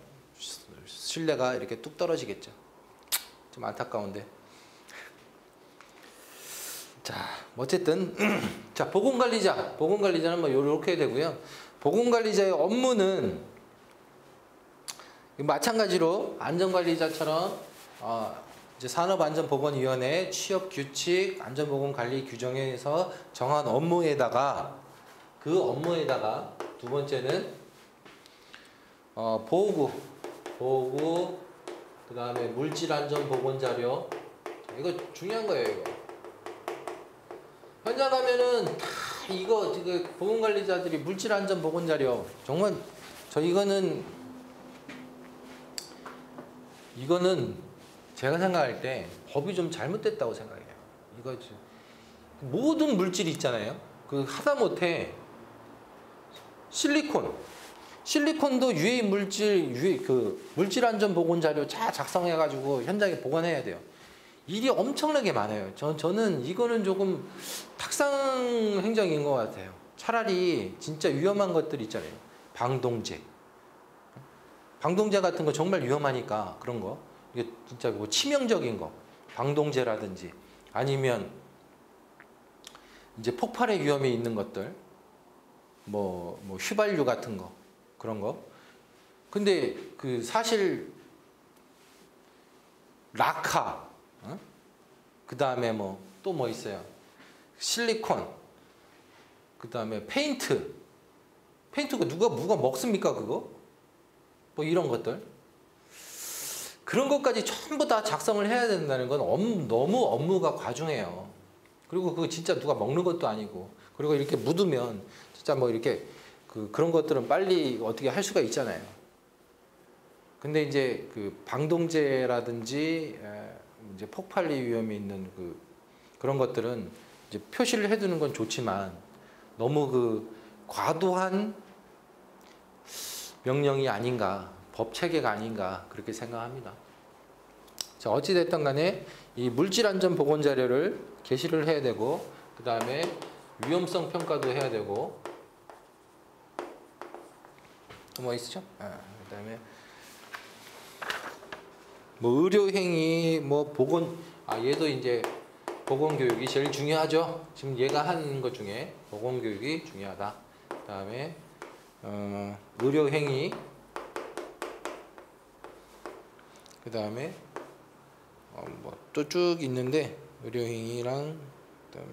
신뢰가 이렇게 뚝 떨어지겠죠. 좀 안타까운데. 자, 어쨌든 자, 보건관리자는 뭐 이렇게 되고요. 보건관리자의 업무는 마찬가지로 안전관리자처럼 이제 산업안전보건위원회 취업규칙 안전보건관리 규정에서 정한 업무에다가 두 번째는 보호구, 그 다음에 물질안전보건자료. 이거 중요한 거예요. 이거 현장 가면은 다 이거 보건관리자들이 물질안전보건자료 정말 이거는 제가 생각할 때 법이 좀 잘못됐다고 생각해요. 이거 모든 물질이 있잖아요. 하다못해 실리콘도 유해 물질, 물질안전 보건자료 다 작성해가지고 현장에 보관해야 돼요. 일이 엄청나게 많아요. 저는 이거는 조금 탁상 행정인 것 같아요. 차라리 진짜 위험한 것들 있잖아요. 방동제 같은 거 정말 위험하니까 그런 거. 이게 진짜 뭐 치명적인 거. 방동제라든지 아니면 이제 폭발의 위험이 있는 것들. 뭐 휘발유 같은 거. 그런 거. 근데 사실 라카, 그 다음에 또 뭐 있어요? 실리콘, 그 다음에 페인트가 누가 먹습니까 그거? 뭐 이런 것들. 그런 것까지 전부 다 작성을 해야 된다는 건 너무 업무가 과중해요. 그리고 그거 진짜 누가 먹는 것도 아니고. 그리고 이렇게 묻으면 진짜 뭐 이렇게 그런 것들은 빨리 어떻게 할 수가 있잖아요. 근데 이제 방동제라든지 이제 폭발리 위험이 있는 그런 것들은 이제 표시를 해두는 건 좋지만 너무 과도한 명령이 아닌가, 법 체계가 아닌가 그렇게 생각합니다. 자, 어찌 됐든 간에 이 물질안전 보건 자료를 게시를 해야 되고, 그 다음에 위험성 평가도 해야 되고, 또 뭐 있죠? 그 다음에 뭐 의료행위, 뭐 보건, 얘도 이제 보건교육이 제일 중요하죠. 지금 얘가 하는 것 중에 보건교육이 중요하다. 그 다음에 의료행위, 그 다음에 뭐 또 쭉 있는데 의료행위랑 그 다음에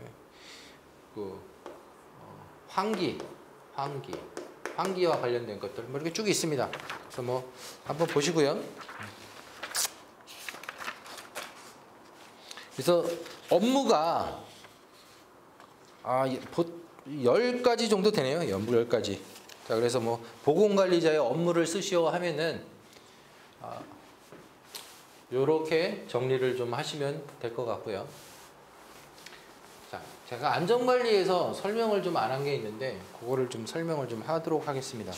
환기와 관련된 것들 뭐 이렇게 쭉 있습니다. 그래서 뭐 한번 보시고요. 그래서 업무가 10가지 정도 되네요. 업무 10가지. 자, 그래서 뭐 보건관리자의 업무를 쓰시오 하면은 요렇게 정리를 좀 하시면 될 것 같고요. 자, 제가 안전관리에서 설명을 좀 안 한 게 있는데 그거를 좀 설명을 좀 하도록 하겠습니다.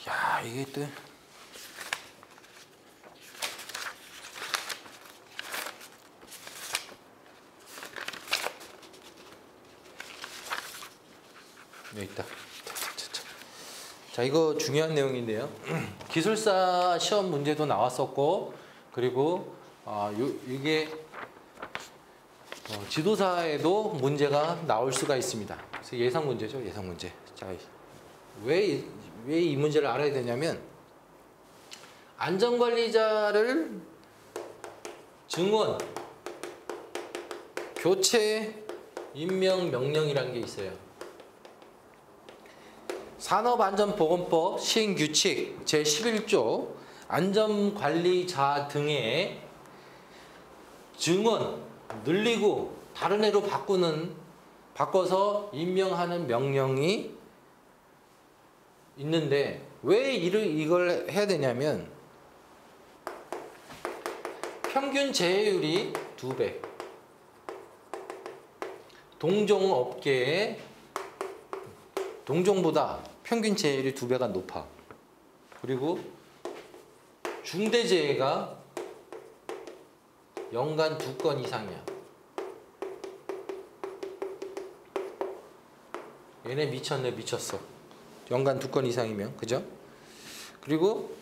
야, 이게 또 여기 있다. 자, 이거 중요한 내용인데요. 기술사 시험 문제도 나왔었고, 그리고 이게 지도사에도 문제가 나올 수가 있습니다. 그래서 예상 문제죠, 예상 문제. 자, 왜 이 문제를 알아야 되냐면, 안전관리자를 증원, 교체, 임명 명령이라는 게 있어요. 산업안전보건법 시행규칙 제11조 안전관리자 등의 증원, 늘리고 다른 애로 바꿔서 임명하는 명령이 있는데, 왜 이걸 해야 되냐면, 평균 재해율이 2배, 동종업계의 동종보다 평균 재해율이 2배가 높아. 그리고 중대재해가 연간 2건 이상이야. 얘네 미쳤네, 미쳤어. 연간 2건 이상이면, 그죠? 그리고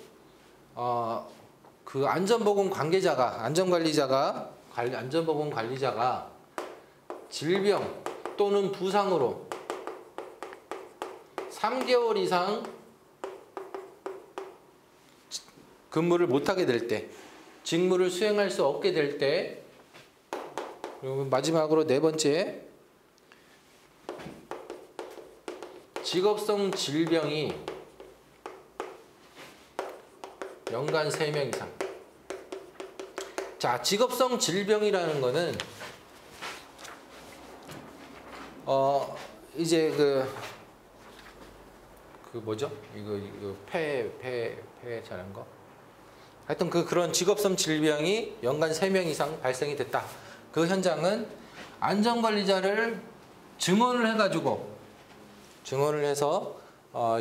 그 안전보건 관리자가 질병 또는 부상으로 3개월 이상 근무를 못하게 될 때, 직무를 수행할 수 없게 될 때, 그리고 마지막으로 네 번째, 직업성 질병이 연간 3명 이상. 자, 직업성 질병이라는 거는 이제 그 뭐죠? 이거 폐 자는 거. 하여튼 그런 직업성 질병이 연간 3명 이상 발생이 됐다. 그 현장은 안전관리자를 증언을 해서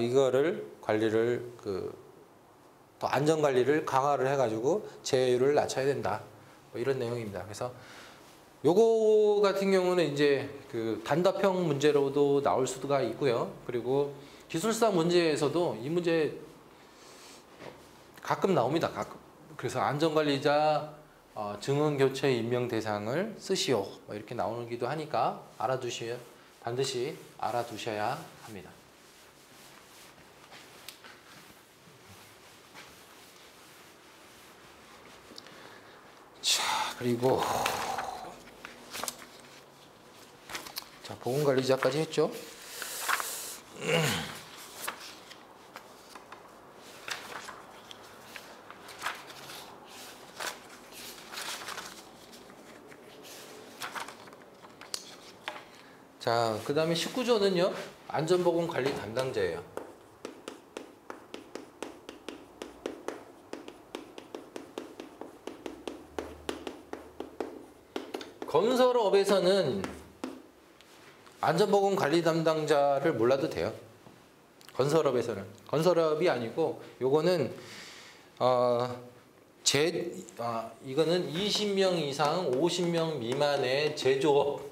이거를 관리를 더 안전관리를 강화를 해가지고 재해율을 낮춰야 된다. 뭐 이런 내용입니다. 그래서 요거 같은 경우는 이제 그 단답형 문제로도 나올 수가 있고요. 그리고 기술사 문제에서도 이 문제 가끔 나옵니다. 가끔. 그래서 안전관리자 증언 교체 임명 대상을 쓰시오. 뭐 이렇게 나오기도 하니까 반드시 알아두셔야 합니다. 자, 그리고 자, 보건관리자까지 했죠. 자, 그 다음에 19조는요, 안전보건관리 담당자예요. 건설업에서는 안전보건관리 담당자를 몰라도 돼요. 건설업에서는. 건설업이 아니고, 요거는 이거는 20명 이상 50명 미만의 제조업,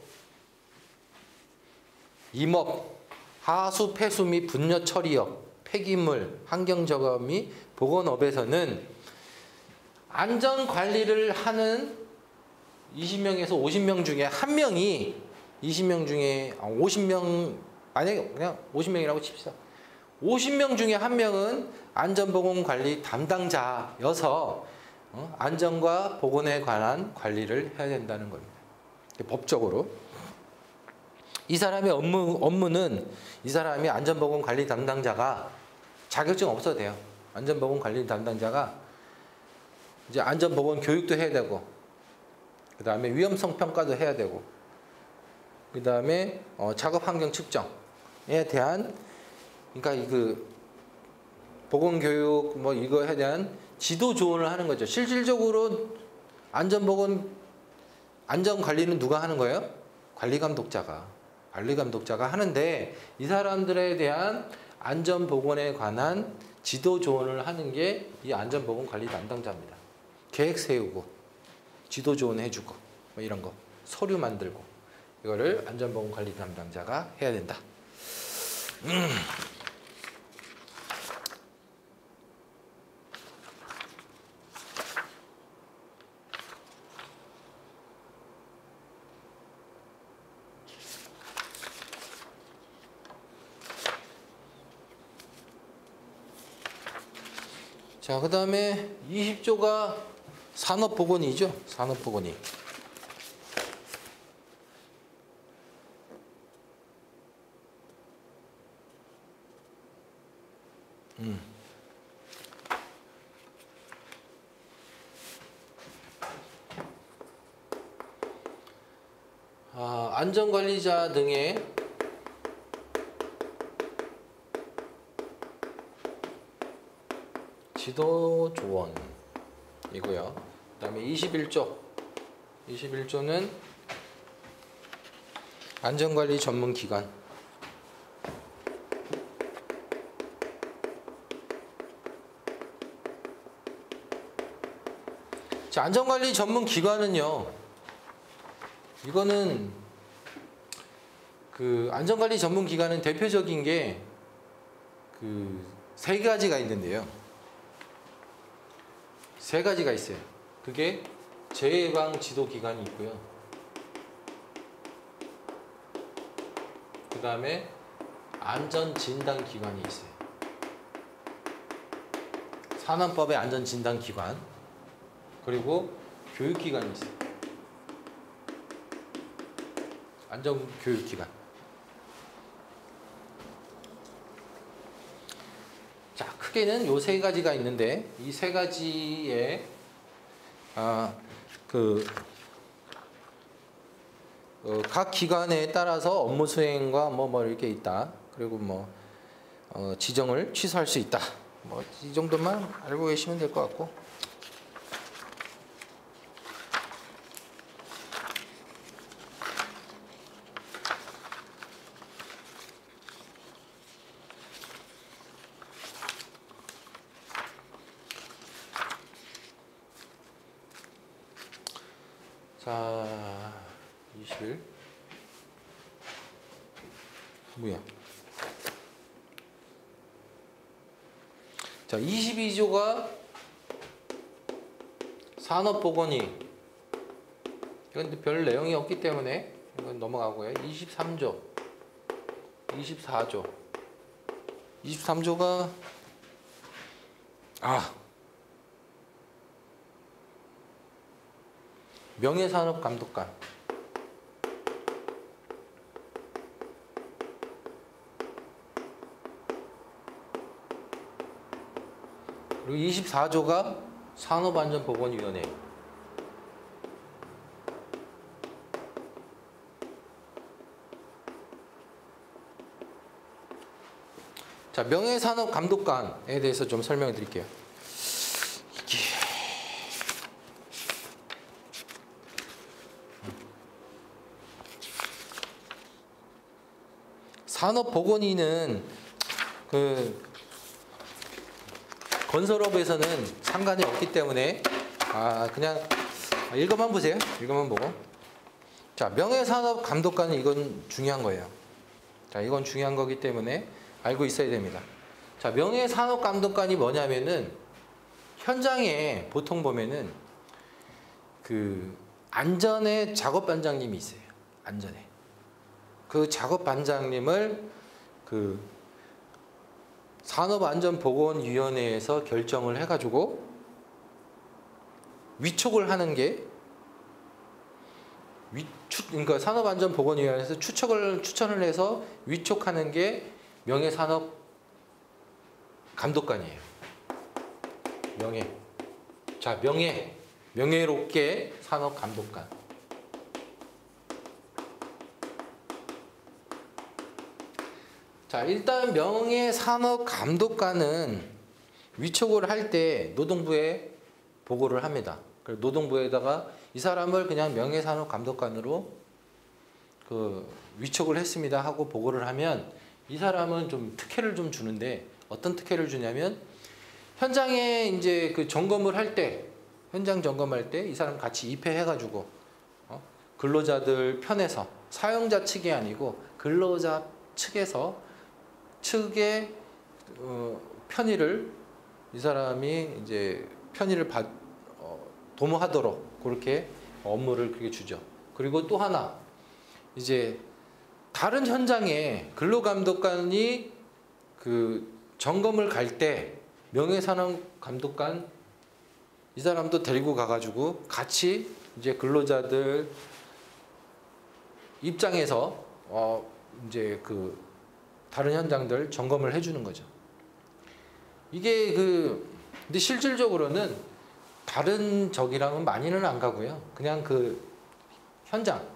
임업, 하수, 폐수 및 분뇨 처리업, 폐기물, 환경작업 및 보건업에서는 안전관리를 하는 20명에서 50명 중에 한 명이 20명 중에 50명, 만약에 그냥 50명이라고 칩시다. 50명 중에 한 명은 안전보건관리 담당자여서 안전과 보건에 관한 관리를 해야 된다는 겁니다. 법적으로. 이 사람의 업무는 이 사람이 안전보건관리 담당자가 자격증 없어도 돼요. 안전보건관리 담당자가 이제 안전보건 교육도 해야 되고, 그 다음에 위험성 평가도 해야 되고, 그 다음에 작업환경 측정에 대한, 그러니까 보건교육 뭐 이거에 대한 지도 조언을 하는 거죠. 실질적으로 안전관리는 누가 하는 거예요? 관리감독자가 하는데, 이 사람들에 대한 안전보건에 관한 지도 조언을 하는 게 이 안전보건관리 담당자입니다. 계획 세우고, 지도 조언 해주고, 뭐 이런 거, 서류 만들고, 이거를 안전보건관리 담당자가 해야 된다. 자, 그 다음에 20조가 산업보건이죠. 산업보건이. 안전관리자 등의 지도 조언이고요. 그 다음에 21조. 21조는 안전관리 전문기관. 자, 안전관리 전문기관은요. 이거는 그 안전관리 전문기관은 대표적인 게 그 세 가지가 있는데요. 세 가지가 있어요. 그게 재해예방 지도기관이 있고요. 그 다음에 안전진단기관이 있어요. 산안법의 안전진단기관. 그리고 교육기관이 있어요. 안전교육기관. 자, 크게는 요 세 가지가 있는데 이 세 가지에 각 기관에 따라서 업무 수행과 뭐 이렇게 있다. 그리고 지정을 취소할 수 있다. 이 정도만 알고 계시면 될 것 같고. 자, 21. 뭐야? 자, 22조가 산업보건이. 이건 별 내용이 없기 때문에 이건 넘어가고요. 23조. 24조. 23조가 명예산업감독관. 그리고 24조가 산업안전보건위원회. 자, 명예산업감독관에 대해서 좀 설명을 드릴게요. 산업보건위는 그 건설업에서는 상관이 없기 때문에 그냥 읽어만 보세요. 읽어만 보고. 자, 명예산업감독관은 이건 중요한 거예요. 자, 이건 중요한 거기 때문에 알고 있어야 됩니다. 자, 명예산업감독관이 뭐냐면은 현장에 보통 보면은 그 안전의 작업반장님이 있어요. 안전에. 그 작업반장님을 그 산업안전보건위원회에서 결정을 해가지고 위촉을 하는 게 그러니까 산업안전보건위원회에서 추천을 해서 위촉하는 게 명예산업감독관이에요. 자, 명예롭게 산업감독관. 자, 일단 명예산업감독관은 위촉을 할 때 노동부에 보고를 합니다. 그래서 노동부에다가 이 사람을 그냥 명예산업감독관으로 그 위촉을 했습니다 하고 보고를 하면 이 사람은 좀 특혜를 좀 주는데 어떤 특혜를 주냐면 현장에 이제 그 점검을 할 때 현장 점검할 때 이 사람 같이 입회해가지고 근로자들 편에서 사용자 측이 아니고 근로자 측의 편의를 이 사람이 이제 편의를 도모하도록 그렇게 업무를 그렇게 주죠. 그리고 또 하나 이제 다른 현장에 근로감독관이 그 점검을 갈 때 명예산업감독관 이 사람도 데리고 가가지고 같이 이제 근로자들 입장에서 이제 그 다른 현장들 점검을 해주는 거죠. 이게 근데 실질적으로는 다른 적이랑은 많이는 안 가고요. 그냥 그 현장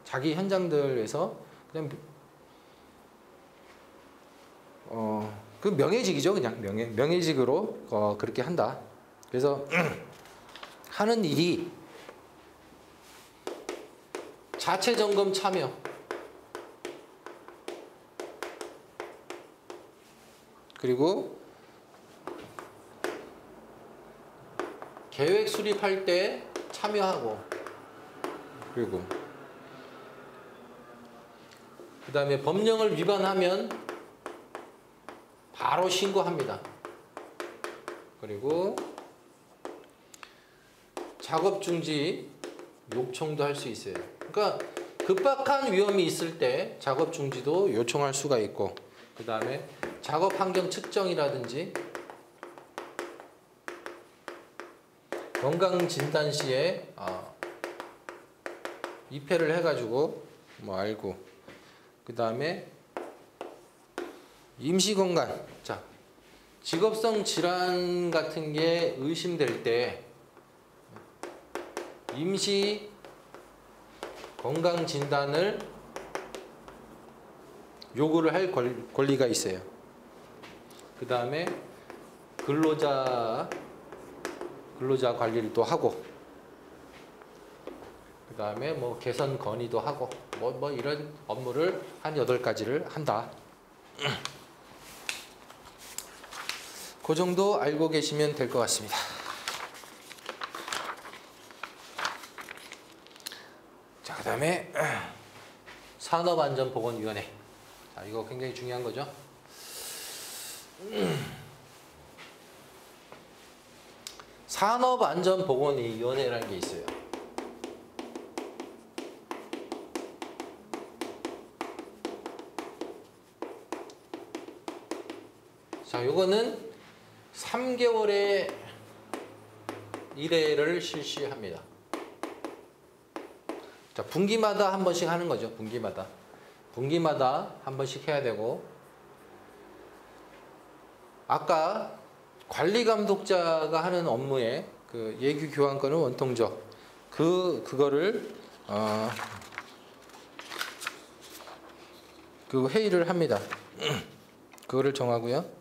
자기 현장들에서 그냥 그 명예직이죠. 그냥 명예직으로 그렇게 한다. 그래서 하는 일이 자체 점검 참여, 그리고 계획 수립할 때 참여하고, 그리고 그 다음에 법령을 위반하면 바로 신고합니다. 그리고 작업 중지 요청도 할 수 있어요. 그러니까 급박한 위험이 있을 때 작업 중지도 요청할 수가 있고, 그 다음에 작업 환경 측정이라든지 건강 진단 시에 입회를 해가지고 뭐 알고, 그 다음에 임시 건강, 자 직업성 질환 같은 게 의심될 때 임시 건강 진단을 요구를 할 권리가 있어요. 그 다음에 근로자 관리를 또 하고, 그 다음에 뭐 개선 건의도 하고, 뭐 이런 업무를 한 8가지를 한다. 그 정도 알고 계시면 될 것 같습니다. 자, 그 다음에 산업안전보건위원회. 자, 이거 굉장히 중요한 거죠. 산업안전보건위원회라는 게 있어요. 자, 요거는 3개월에 1회를 실시합니다. 자, 분기마다 한 번씩 하는 거죠. 분기마다 한 번씩 해야 되고, 아까 관리감독자가 하는 업무에 그 예규 교환권은 원통적 그거를 그 회의를 합니다. 그거를 정하고요.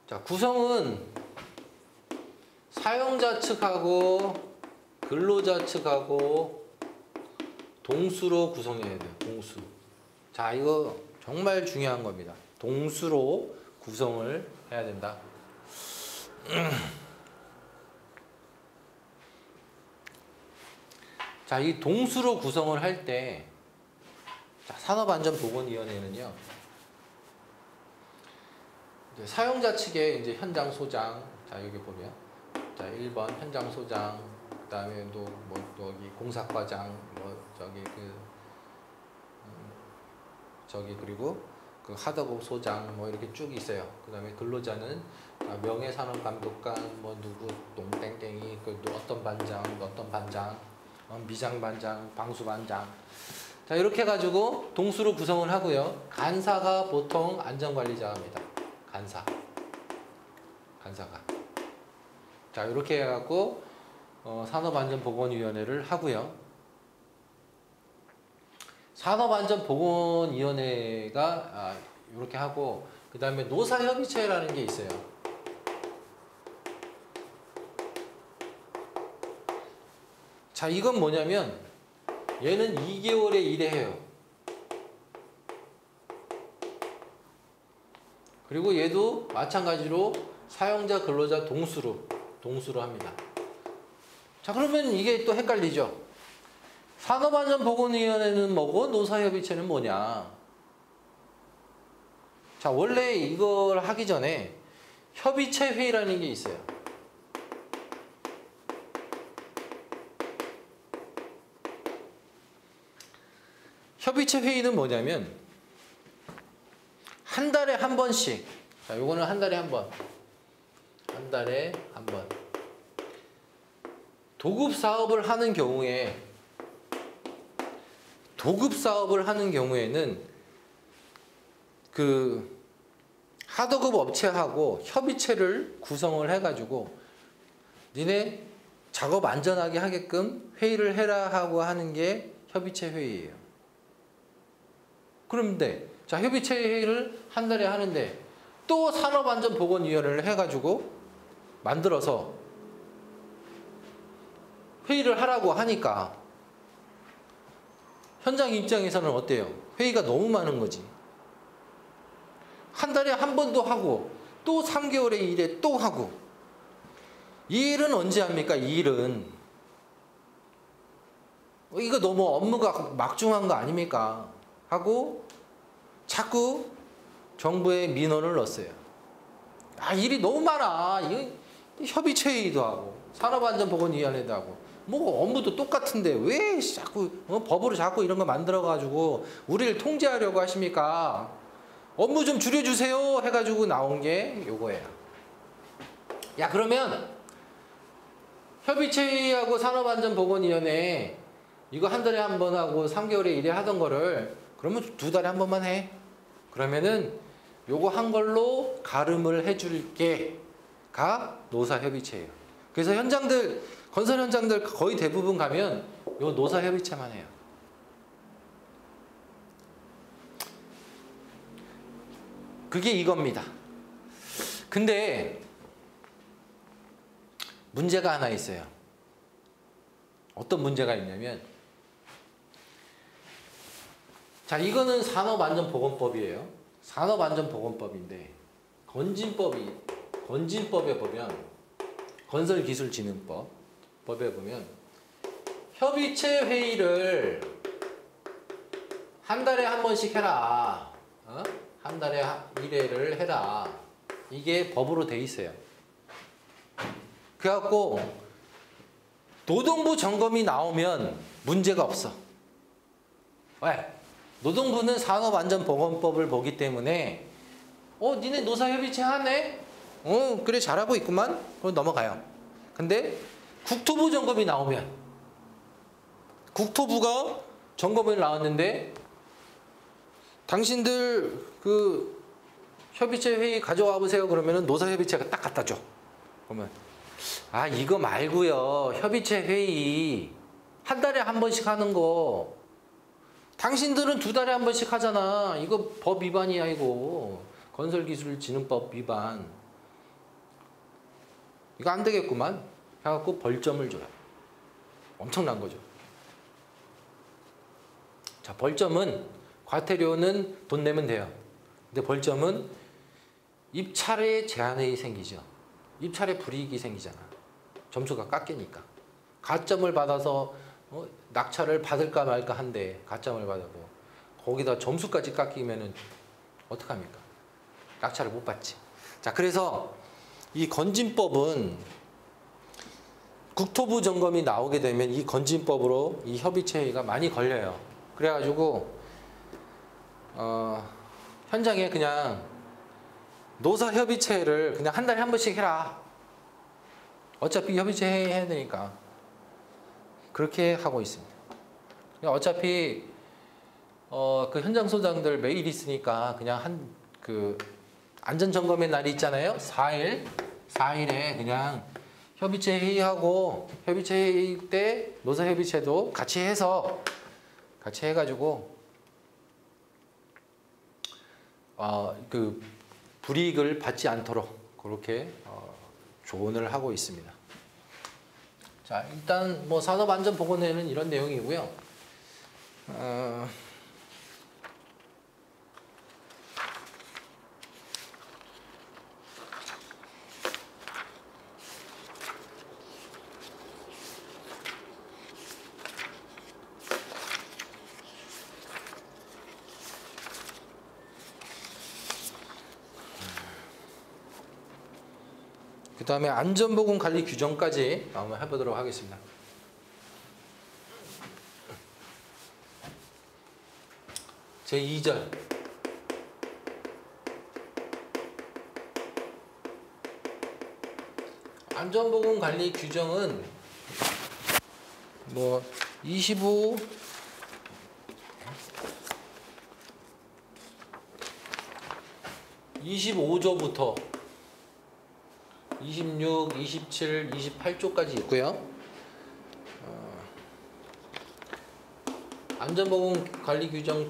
자, 구성은 사용자 측하고 근로자 측하고 동수로 구성해야 돼요. 동수. 자, 이거 정말 중요한 겁니다. 동수로 구성을 해야 된다. 자, 이 동수로 구성을 할 때, 산업안전보건위원회는요, 이제 사용자 측에 이제 현장 소장, 자, 여기 보면, 자, 1번 현장 소장, 그 다음에 또 뭐 여기 공사과장, 뭐 그리고 그 하드업 소장 뭐 이렇게 쭉 있어요. 그 다음에 근로자는 명예산업감독관, 뭐 누구 농땡땡이, 그 어떤 반장, 미장 반장, 방수 반장. 자, 이렇게 해가지고 동수로 구성을 하고요. 간사가 보통 안전관리자입니다. 간사가. 자, 이렇게 해갖고 산업안전보건위원회를 하고요. 산업안전보건위원회가 이렇게 하고, 그 다음에 노사협의체라는 게 있어요. 자, 이건 뭐냐면 얘는 2개월에 1회 해요. 그리고 얘도 마찬가지로 사용자 근로자 동수로 합니다. 자, 그러면 이게 또 헷갈리죠. 산업안전보건위원회는 뭐고 노사협의체는 뭐냐. 자, 원래 이걸 하기 전에 협의체 회의라는 게 있어요. 협의체 회의는 뭐냐면 한 달에 한 번씩. 자, 요거는 한 달에 한 번. 한 달에 한 번. 도급 사업을 하는 경우에는 그 하도급 업체하고 협의체를 구성을 해가지고 니네 작업 안전하게 하게끔 회의를 해라 하고 하는 게 협의체 회의예요. 그런데 자, 협의체 회의를 한 달에 하는데 또 산업안전보건위원회를 해가지고 만들어서 회의를 하라고 하니까 현장 입장에서는 어때요? 회의가 너무 많은 거지. 한 달에 한 번도 하고 또 3개월에 1회 또 하고. 이 일은 언제 합니까? 이 일은 이거 너무 업무가 막중한 거 아닙니까? 하고 자꾸 정부에 민원을 넣었어요. 아, 일이 너무 많아. 이거 협의체 회의도 하고 산업안전보건위원회도 하고 뭐 업무도 똑같은데 왜 자꾸 법으로 자꾸 이런 거 만들어 가지고 우리를 통제하려고 하십니까? 업무 좀 줄여주세요 해가지고 나온 게 요거예요. 야, 그러면 협의체하고 산업안전보건위원회 이거 한 달에 한 번 하고 3개월에 1회 하던 거를 그러면 2달에 한 번만 해. 그러면은 요거 한 걸로 가름을 해줄 게가 노사협의체예요. 그래서 현장들, 건설 현장들 거의 대부분 가면 요 노사협의체만 해요. 그게 이겁니다. 근데 문제가 하나 있어요. 어떤 문제가 있냐면, 자, 이거는 산업안전보건법이에요. 산업안전보건법인데 건진법에 보면 건설기술진흥법에 보면 협의체 회의를 한 달에 한 번씩 해라. 한 달에 1회를 해라. 이게 법으로 돼 있어요. 그래갖고 노동부 점검이 나오면 문제가 없어. 왜? 노동부는 산업안전보건법을 보기 때문에 니네 노사협의체 하네? 그래 잘하고 있구만? 그럼 넘어가요. 근데 국토부 점검이 나오면 국토부가 점검을 나왔는데 당신들 그 협의체 회의 가져와 보세요. 그러면은 노사협의체가 딱 갖다 줘. 그러면 아, 이거 말고요. 협의체 회의 한 달에 한 번씩 하는 거 당신들은 2달에 한 번씩 하잖아. 이거 법 위반이야. 이거 건설기술진흥법 위반. 이거 안 되겠구만 해갖고 벌점을 줘요. 엄청난 거죠. 자, 벌점은 과태료는 돈 내면 돼요. 근데 벌점은 입찰에 제한이 생기죠. 입찰에 불이익이 생기잖아. 점수가 깎이니까. 가점을 받아서 낙찰을 받을까 말까 한데 가점을 받아도 거기다 점수까지 깎이면은 어떡합니까? 낙찰을 못 받지. 자, 그래서 이 건진법은 국토부 점검이 나오게 되면 이 건진법으로 이 협의체 회의가 많이 걸려요. 그래가지고 현장에 그냥 노사협의체를 그냥 한 달에 한 번씩 해라. 어차피 협의체 회의 해야 되니까 그렇게 하고 있습니다. 어차피 그 현장 소장들 매일 있으니까 그냥 그 안전점검의 날이 있잖아요. 4일에 그냥 협의체 회의하고 협의체 회의 때 노사협의체도 같이 해가지고 그 불이익을 받지 않도록 그렇게 조언을 하고 있습니다. 자, 일단 뭐 산업안전보건에는 이런 내용이고요. 그 다음에 안전보건 관리 규정까지 한번 해보도록 하겠습니다. 제2절 안전보건관리 규정은 뭐 25조부터 26, 27, 28조까지 있고요. 안전보건관리 규정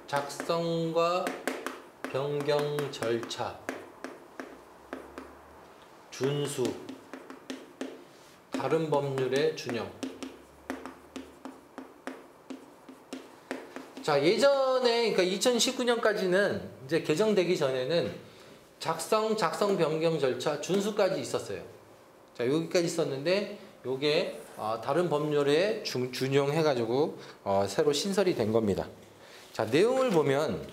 작성과 변경 절차, 준수, 다른 법률의 준용. 자, 예전에 그러니까 2019년까지는 이제 개정되기 전에는 작성 변경 절차, 준수까지 있었어요. 자, 여기까지 있었는데 요게 다른 법률에 준용해 가지고 새로 신설이 된 겁니다. 자, 내용을 보면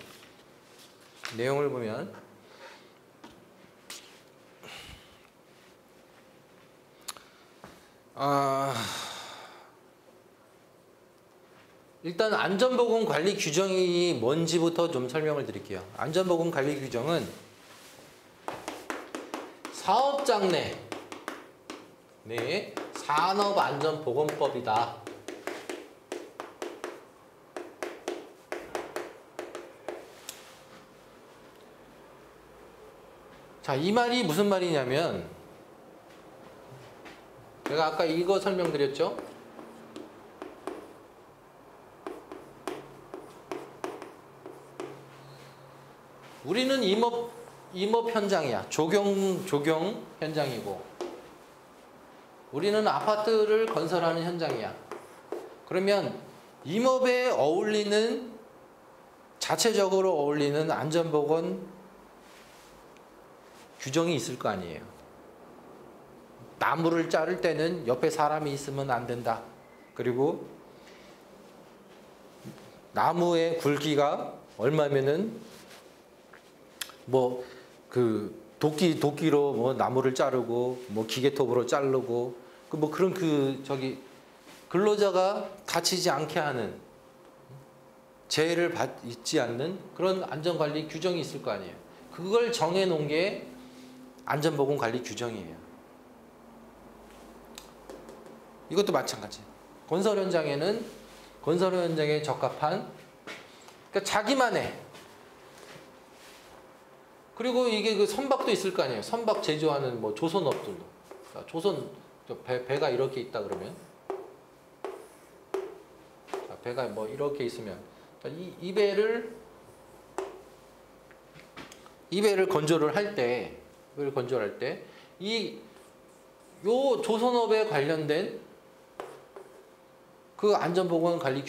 일단 안전보건관리 규정이 뭔지부터 좀 설명을 드릴게요. 안전보건관리 규정은 사업장 내 산업안전보건법이다. 자, 이 말이 무슨 말이냐면 제가 아까 이거 설명드렸죠? 우리는 임업 현장이야. 조경 현장이고 우리는 아파트를 건설하는 현장이야. 그러면 임업에 자체적으로 어울리는 안전보건 규정이 있을 거 아니에요. 나무를 자를 때는 옆에 사람이 있으면 안 된다. 그리고 나무의 굵기가 얼마면은 도끼로 나무를 자르고 기계톱으로 자르고 그런 근로자가 다치지 않게 하는 재해를 받지 않는 그런 안전관리 규정이 있을 거 아니에요. 그걸 정해 놓은 게 안전보건관리 규정이에요. 이것도 마찬가지. 건설 현장에 적합한 그러니까 자기만의 그리고 이게 선박도 있을 거 아니에요. 선박 제조하는 조선업들도. 조선 배가 이렇게 있다 그러면 배가 이렇게 있으면 이 배를 건조를 할 때 요 조선업에 관련된 그 안전보건관리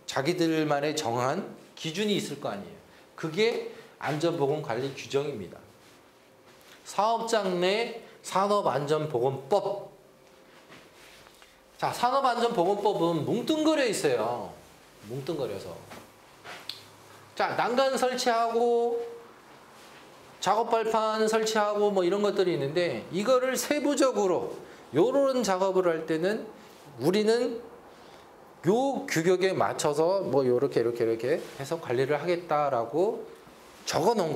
자기들만의 정한 기준이 있을 거 아니에요. 그게 안전보건관리 규정입니다. 사업장 내 산업안전보건법. 자, 산업안전보건법은 뭉뚱그려 있어요. 뭉뚱그려서. 자, 난간 설치하고 작업발판 설치하고 이런 것들이 있는데 이거를 세부적으로 요런 작업을 할 때는 우리는 요 규격에 맞춰서 요렇게 해서 관리를 하겠다라고 적어 놓은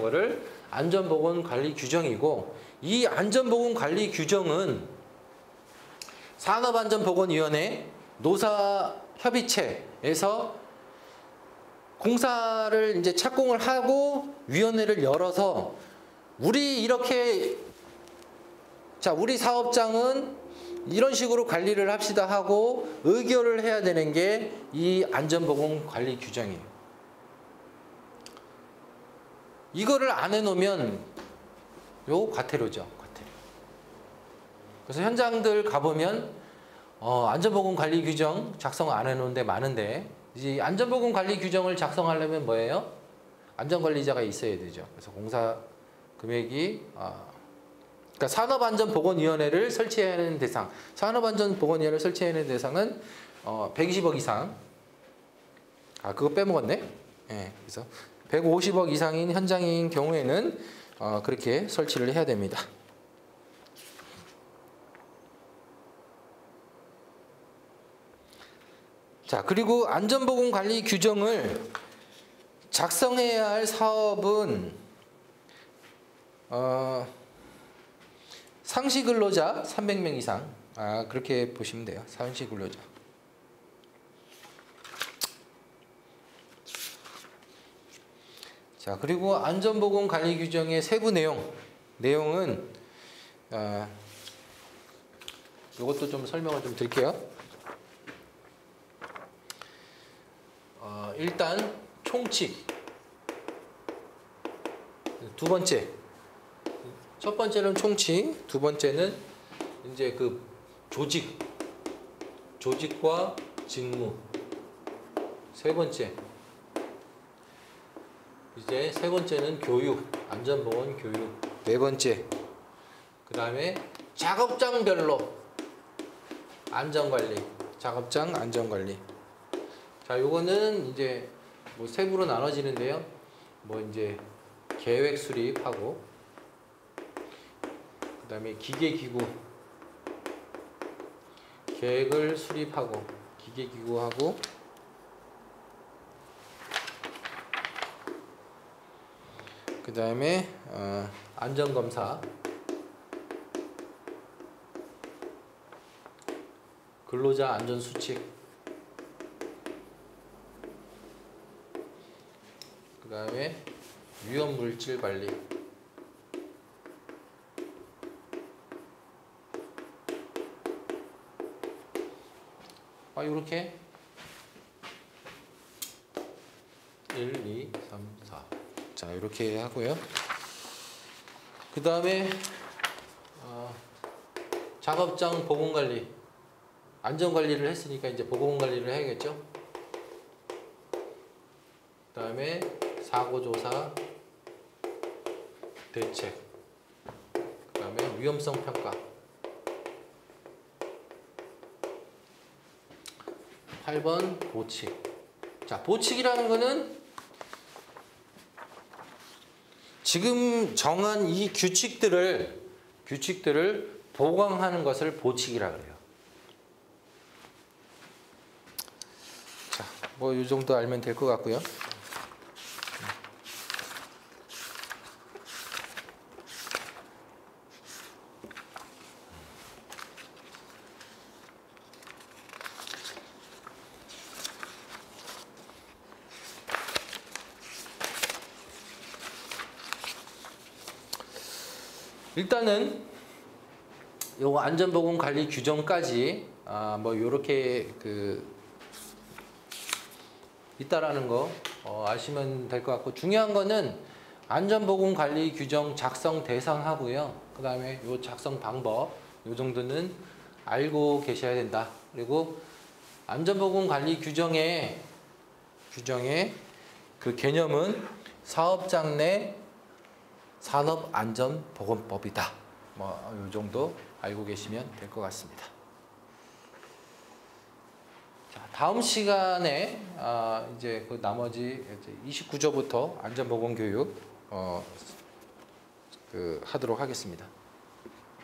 거를 안전보건관리 규정이고 이 안전보건관리 규정은 산업안전보건위원회 노사협의체에서 공사를 이제 착공을 하고 위원회를 열어서 우리 사업장은 이런 식으로 관리를 합시다 하고 의결을 해야 되는 게 이 안전보건관리 규정이에요. 이거를 안 해놓으면 요 과태료죠. 과태료. 그래서 현장들 가보면 안전보건관리 규정 작성 안 해놓은 데 많은데 이 안전보건관리 규정을 작성하려면 뭐예요? 안전관리자가 있어야 되죠. 그래서 공사 금액이 그러니까 산업안전보건위원회를 설치해야 하는 대상, 산업안전보건위원회를 설치해야 하는 대상은 120억 이상. 그거 빼먹었네. 네, 그래서 150억 이상인 현장인 경우에는 그렇게 설치를 해야 됩니다. 자, 그리고 안전보건관리 규정을 작성해야 할 사업은 상시 근로자 300명 이상. 그렇게 보시면 돼요. 상시 근로자. 자, 그리고 안전보건관리 규정의 세부 내용은 이것도 좀 설명을 좀 드릴게요. 일단 총칙. 두 번째. 첫 번째는 총칙, 두 번째는 이제 그 조직과 직무. 세 번째는 교육, 안전보건 교육. 네 번째. 그 다음에 작업장별로 안전관리, 작업장 안전관리. 자, 요거는 이제 뭐 세부로 나눠지는데요. 뭐 이제 계획 수립하고, 그 다음에 기계기구, 계획을 수립하고, 기계기구하고, 그 다음에 안전검사, 근로자 안전수칙, 그 다음에 위험물질 관리, 이렇게 1, 2, 3, 4. 자, 이렇게 하고요. 그 다음에 작업장 보건관리, 안전관리를 했으니까 이제 보건관리를 해야겠죠. 그 다음에 사고조사, 대책, 그 다음에 위험성 평가. 8번 보칙. 자, 보칙이라는 거는 지금 정한 이 규칙들을 보강하는 것을 보칙이라 그래요. 자, 뭐 이 정도 알면 될 것 같고요. 일단은 요거 안전보건관리 규정까지 뭐 요렇게 있다라는 거 아시면 될 것 같고, 중요한 거는 안전보건관리 규정 작성 대상하고요. 그 다음에 요 작성 방법, 요 정도는 알고 계셔야 된다. 그리고 안전보건관리 규정의 그 개념은 사업장 내 산업안전보건법이다. 뭐 이 정도 알고 계시면 될 것 같습니다. 자, 다음 시간에 이제 그 나머지 29조부터 안전보건교육 하도록 하겠습니다.